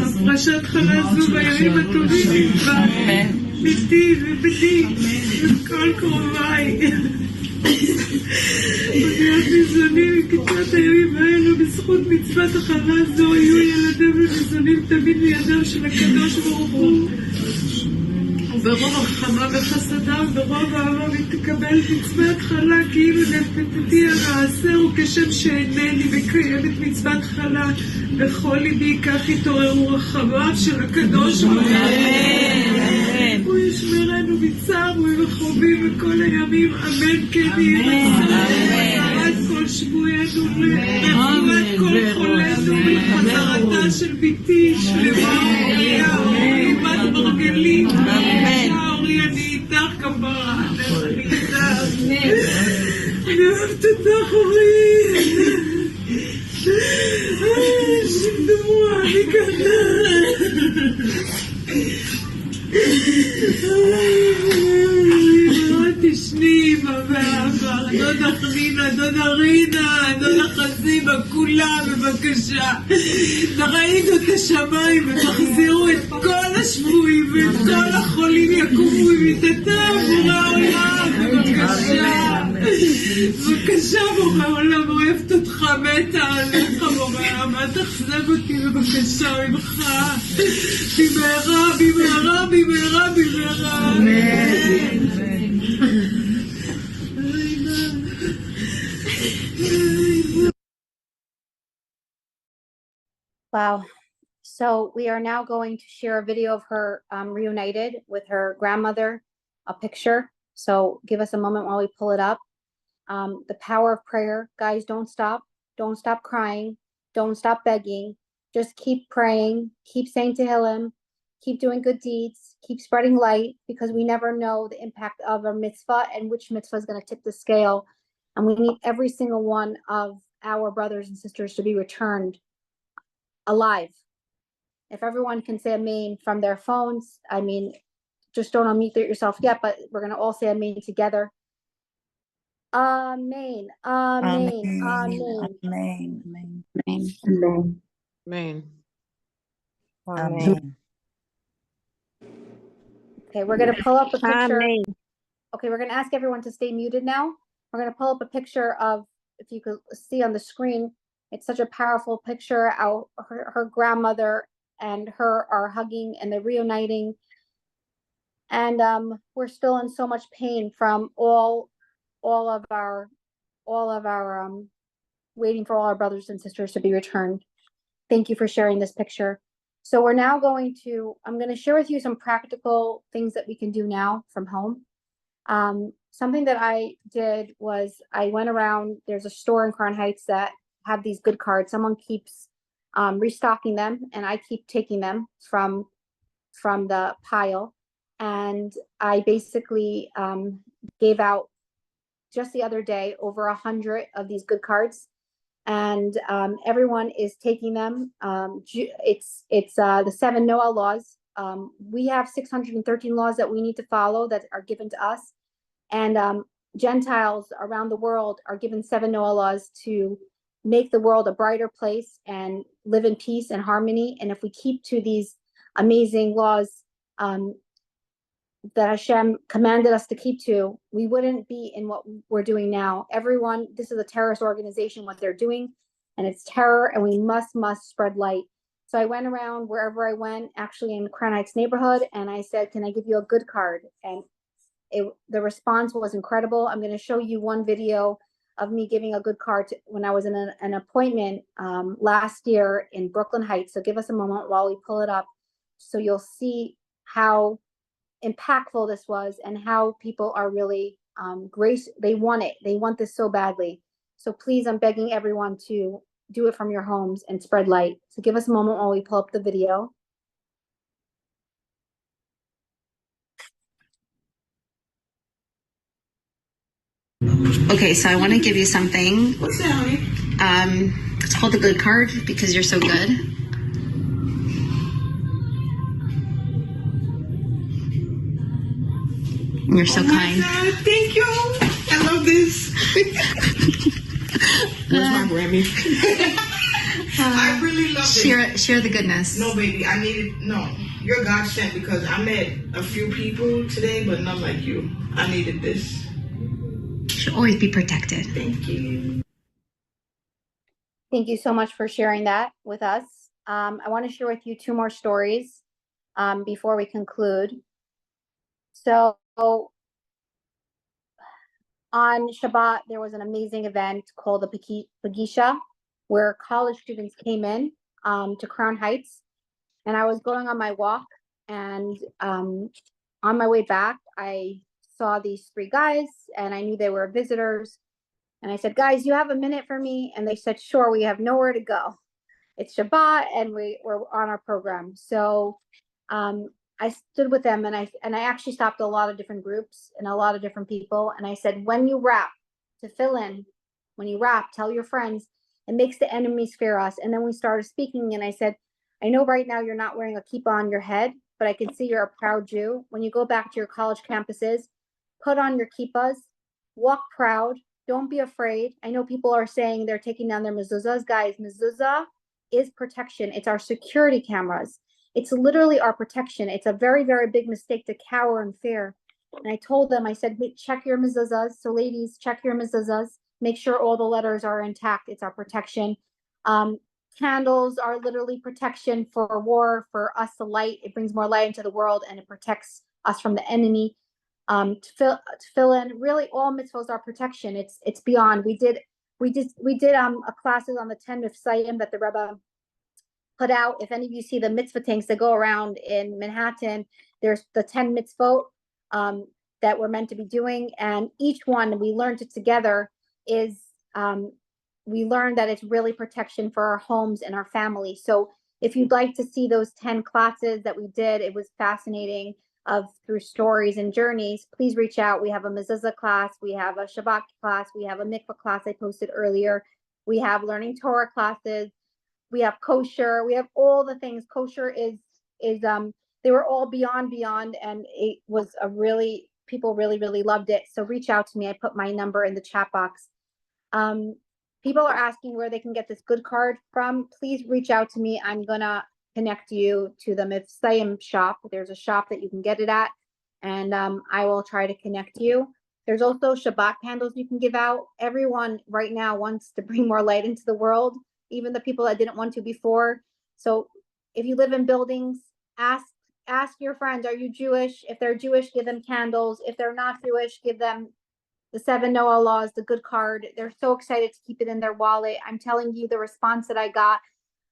הפרשת חלה זו בימים הטובים בתי ובתי וכל קרוביי. בניית ניזונים מקצת הימים האלו בזכות מצוות החלה זו יהיו ילדיו וניזונים תמיד מידיו של הקדוש ברוך הוא, וברוב הרחמה וחסדיו ברוב אהבה ותקבל מצוות חלה כאילו נפתתי המעשר, וכשם שאינני מקיימת מצוות חלה בכל ליבי כך יתעוררו רחמיו של הקדוש ברוך הוא. הוא ישמרנו מצער ומחרובים בכל הימים, אמן כן יהי רצון. עד כל שבוינו לרפואת כל חולנו ולחזרתה של ביתי שלמה אוריה אורי בת מרגלית. אורי אני איתך כפרה, אני איתך, אני אוהבת אותך אורי. שדמוע אני ככה. תשני אמא ואבא, דודה חנינה, דודה רינה, דודה חזימה, כולם בבקשה תראינו את השמיים ותחזירו את כל השבויים ואת כל החולים יקומו ממיטתם בורא העולם, בבקשה בבקשה בורא העולם, אוהבת אותך, מתה עליך בורא העולם, אל תחזב אותי בבקשה ממך, במהרה במהרה במהרה במהרה, אמן. Wow. So we are now going to share a video of her reunited with her grandmother, a picture. So give us a moment while we pull it up. The power of prayer. Guys, don't stop. Don't stop crying. Don't stop begging. Just keep praying. Keep saying Tehillim. Keep doing good deeds. Keep spreading light, because we never know the impact of a mitzvah and which mitzvah is going to tip the scale. And we need every single one of our brothers and sisters to be returned alive. If everyone can say amen from their phones, I mean, just don't unmute yourself yet, but we're going to all say amen together. Amen. Amen. Amen. Amen. Amen. Amen. Amen. Okay, we're going to pull up a picture. Amen. Okay, we're going to ask everyone to stay muted now. We're going to pull up a picture of, if you could see on the screen, it's such a powerful picture. Her grandmother and her are hugging and they're reuniting. And we're still in so much pain from all of our waiting for all our brothers and sisters to be returned. Thank you for sharing this picture. So we're now I'm going to share with you some practical things that we can do now from home. Something that I did was I went around, there's a store in Korn Heights that have these good cards. Someone keeps restocking them, and I keep taking them from the pile. And I basically gave out just the other day over 100 of these good cards, and everyone is taking them. It's the 7 Noah laws. We have 613 laws that we need to follow that are given to us, and Gentiles around the world are given 7 Noah laws to make the world a brighter place and live in peace and harmony. And if we keep to these amazing laws that Hashem commanded us to keep to, we wouldn't be in what we're doing now. Everyone, this is a terrorist organization, what they're doing, and it's terror, and we must spread light. So I went around wherever I went, actually in the Crown Heights neighborhood, and I said, can I give you a good card? And the response was incredible. I'm going to show you one video of me giving a good card when I was in an appointment last year in Brooklyn Heights. So give us a moment while we pull it up, so you'll see how impactful this was and how people are really they want it. They want this so badly. So please, I'm begging everyone to do it from your homes and spread light. So give us a moment while we pull up the video. Okay, so I want to give you something. It's called the good card because you're so good. You're so kind. God, thank you. I love this. Where's my Grammy? I really love it. Share the goodness. No, baby, I needed, no. You're God sent because I met a few people today, but not like you. I needed this. You should always be protected. Thank you. Thank you so much for sharing that with us. I want to share with you two more stories before we conclude. So on Shabbat, there was an amazing event called the Pagisha, where college students came in to Crown Heights. And I was going on my walk, and on my way back, I saw these three guys, and I knew they were visitors. And I said, guys, you have a minute for me? And they said, sure, we have nowhere to go. It's Shabbat, and we're on our program. So I stood with them, and I actually stopped a lot of different groups and a lot of different people. And I said, when you wrap, to fill in, when you wrap, tell your friends, it makes the enemies fear us. And then we started speaking, and I said, I know right now you're not wearing a kippah on your head, but I can see you're a proud Jew. When you go back to your college campuses, put on your kippahs, walk proud, don't be afraid. I know people are saying they're taking down their mezuzahs. Guys, mezuzah is protection. It's our security cameras. It's literally our protection. It's a very, very big mistake to cower in fear. And I told them, I said, check your mezuzahs. So ladies, check your mezuzahs. Make sure all the letters are intact. It's our protection. Candles are literally protection for war, for us to light. It brings more light into the world, and it protects us from the enemy. To fill in, really all mitzvahs are protection. It's beyond. We did a classes on the 10 Mitzvahs that the Rebbe put out. If any of you see the mitzvah tanks that go around in Manhattan, there's the 10 mitzvot that we're meant to be doing, and each one, we learned it together, is we learned that it's really protection for our homes and our family. So if you'd like to see those 10 classes that we did, it was fascinating, through stories and journeys, please reach out. We have a mezuzah class, we have a Shabbat class, we have a mikvah class I posted earlier, we have learning Torah classes, we have kosher, we have all the things. Kosher is they were all beyond, and it was people really loved it. So reach out to me. I put my number in the chat box. People are asking where they can get this good card from. Please reach out to me. I'm gonna connect you to the Mitzvayim shop. There's a shop that you can get it at, and I will try to connect you. There's also Shabbat candles you can give out. Everyone right now wants to bring more light into the world, even the people that didn't want to before. So if you live in buildings, ask your friends, are you Jewish? If they're Jewish, give them candles. If they're not Jewish, give them the 7 Noah laws, the good card. They're so excited to keep it in their wallet. I'm telling you, the response that I got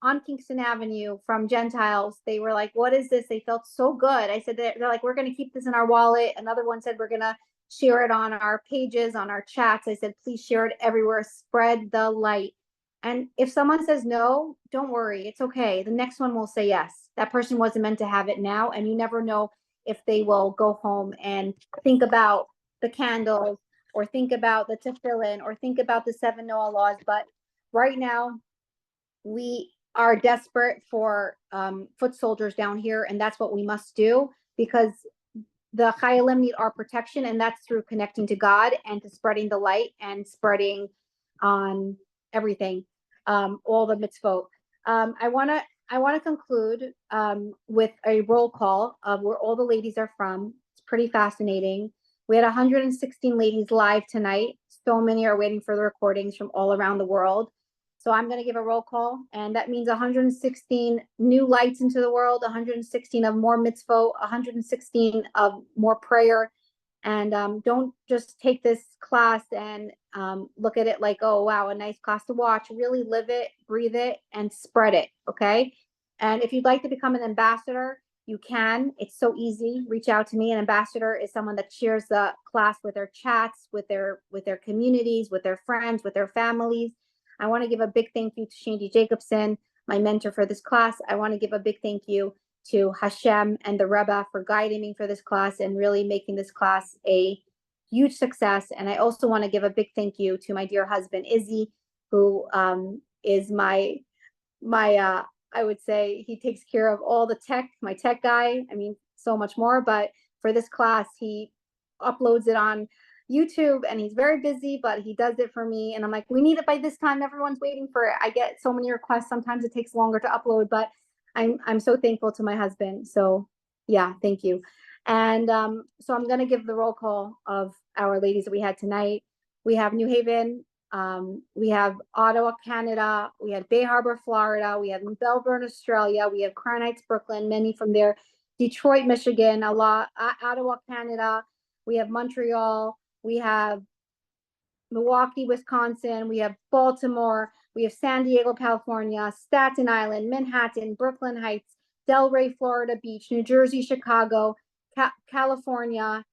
on Kingston Avenue from Gentiles, they were like, what is this? They felt so good. I said, they're like, we're going to keep this in our wallet. Another one said, we're going to share it on our pages, on our chats. I said, please share it everywhere. Spread the light. And if someone says no, don't worry. It's okay. The next one will say yes. That person wasn't meant to have it now. And you never know if they will go home and think about the candles, or think about the tefillin, or think about the 7 Noah laws. But right now, we are desperate for foot soldiers down here, and that's what we must do, because the Chayalim need our protection, and that's through connecting to God and to spreading the light and spreading on everything, all the mitzvot. I want to conclude with a roll call of where all the ladies are from. It's pretty fascinating. We had 116 ladies live tonight. So many are waiting for the recordings from all around the world. So I'm going to give a roll call, and that means 116 new lights into the world, 116 of more mitzvot, 116 of more prayer. And don't just take this class and look at it like, oh, wow, a nice class to watch. Really live it, breathe it, and spread it, okay? And if you'd like to become an ambassador, you can. It's so easy. Reach out to me. An ambassador is someone that shares the class with their chats, with their communities, with their friends, with their families. I want to give a big thank you to Shandy Jacobson, my mentor for this class. I want to give a big thank you to Hashem and the Rebbe for guiding me for this class and really making this class a huge success. And I also want to give a big thank you to my dear husband, Izzy, who is my I would say he takes care of all the tech, my tech guy. I mean, so much more. But for this class, he uploads it on YouTube and he's very busy, but he does it for me. And I'm like, we need it by this time. Everyone's waiting for it. I get so many requests. Sometimes it takes longer to upload, but I'm so thankful to my husband. So yeah, thank you. And so I'm going to give the roll call of our ladies that we had tonight. We have New Haven. We have Ottawa, Canada. We have Bay Harbor, Florida. We have Melbourne, Australia. We have Crown Heights, Brooklyn, many from there. Detroit, Michigan, a lot. Ottawa, Canada. We have Montreal. We have Milwaukee, Wisconsin. We have Baltimore. We have San Diego, California, Staten Island, Manhattan, Brooklyn Heights, Delray, Florida Beach, New Jersey, Chicago, California,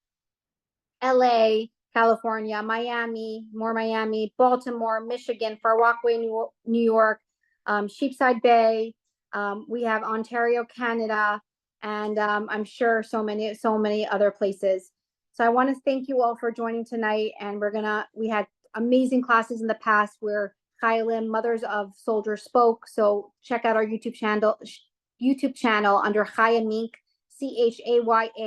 LA, California, Miami, Baltimore, Michigan, Far Rockaway, New York, Sheepside Bay. We have Ontario, Canada, and I'm sure so many other places. So I want to thank you all for joining tonight. And we had amazing classes in the past where Chaylim, Mothers of Soldiers, spoke. So check out our YouTube channel under Chayamink, CHAYAMINK.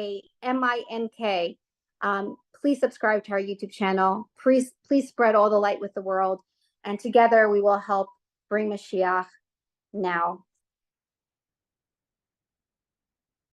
Please subscribe to our YouTube channel. Please spread all the light with the world. And together we will help bring Mashiach now.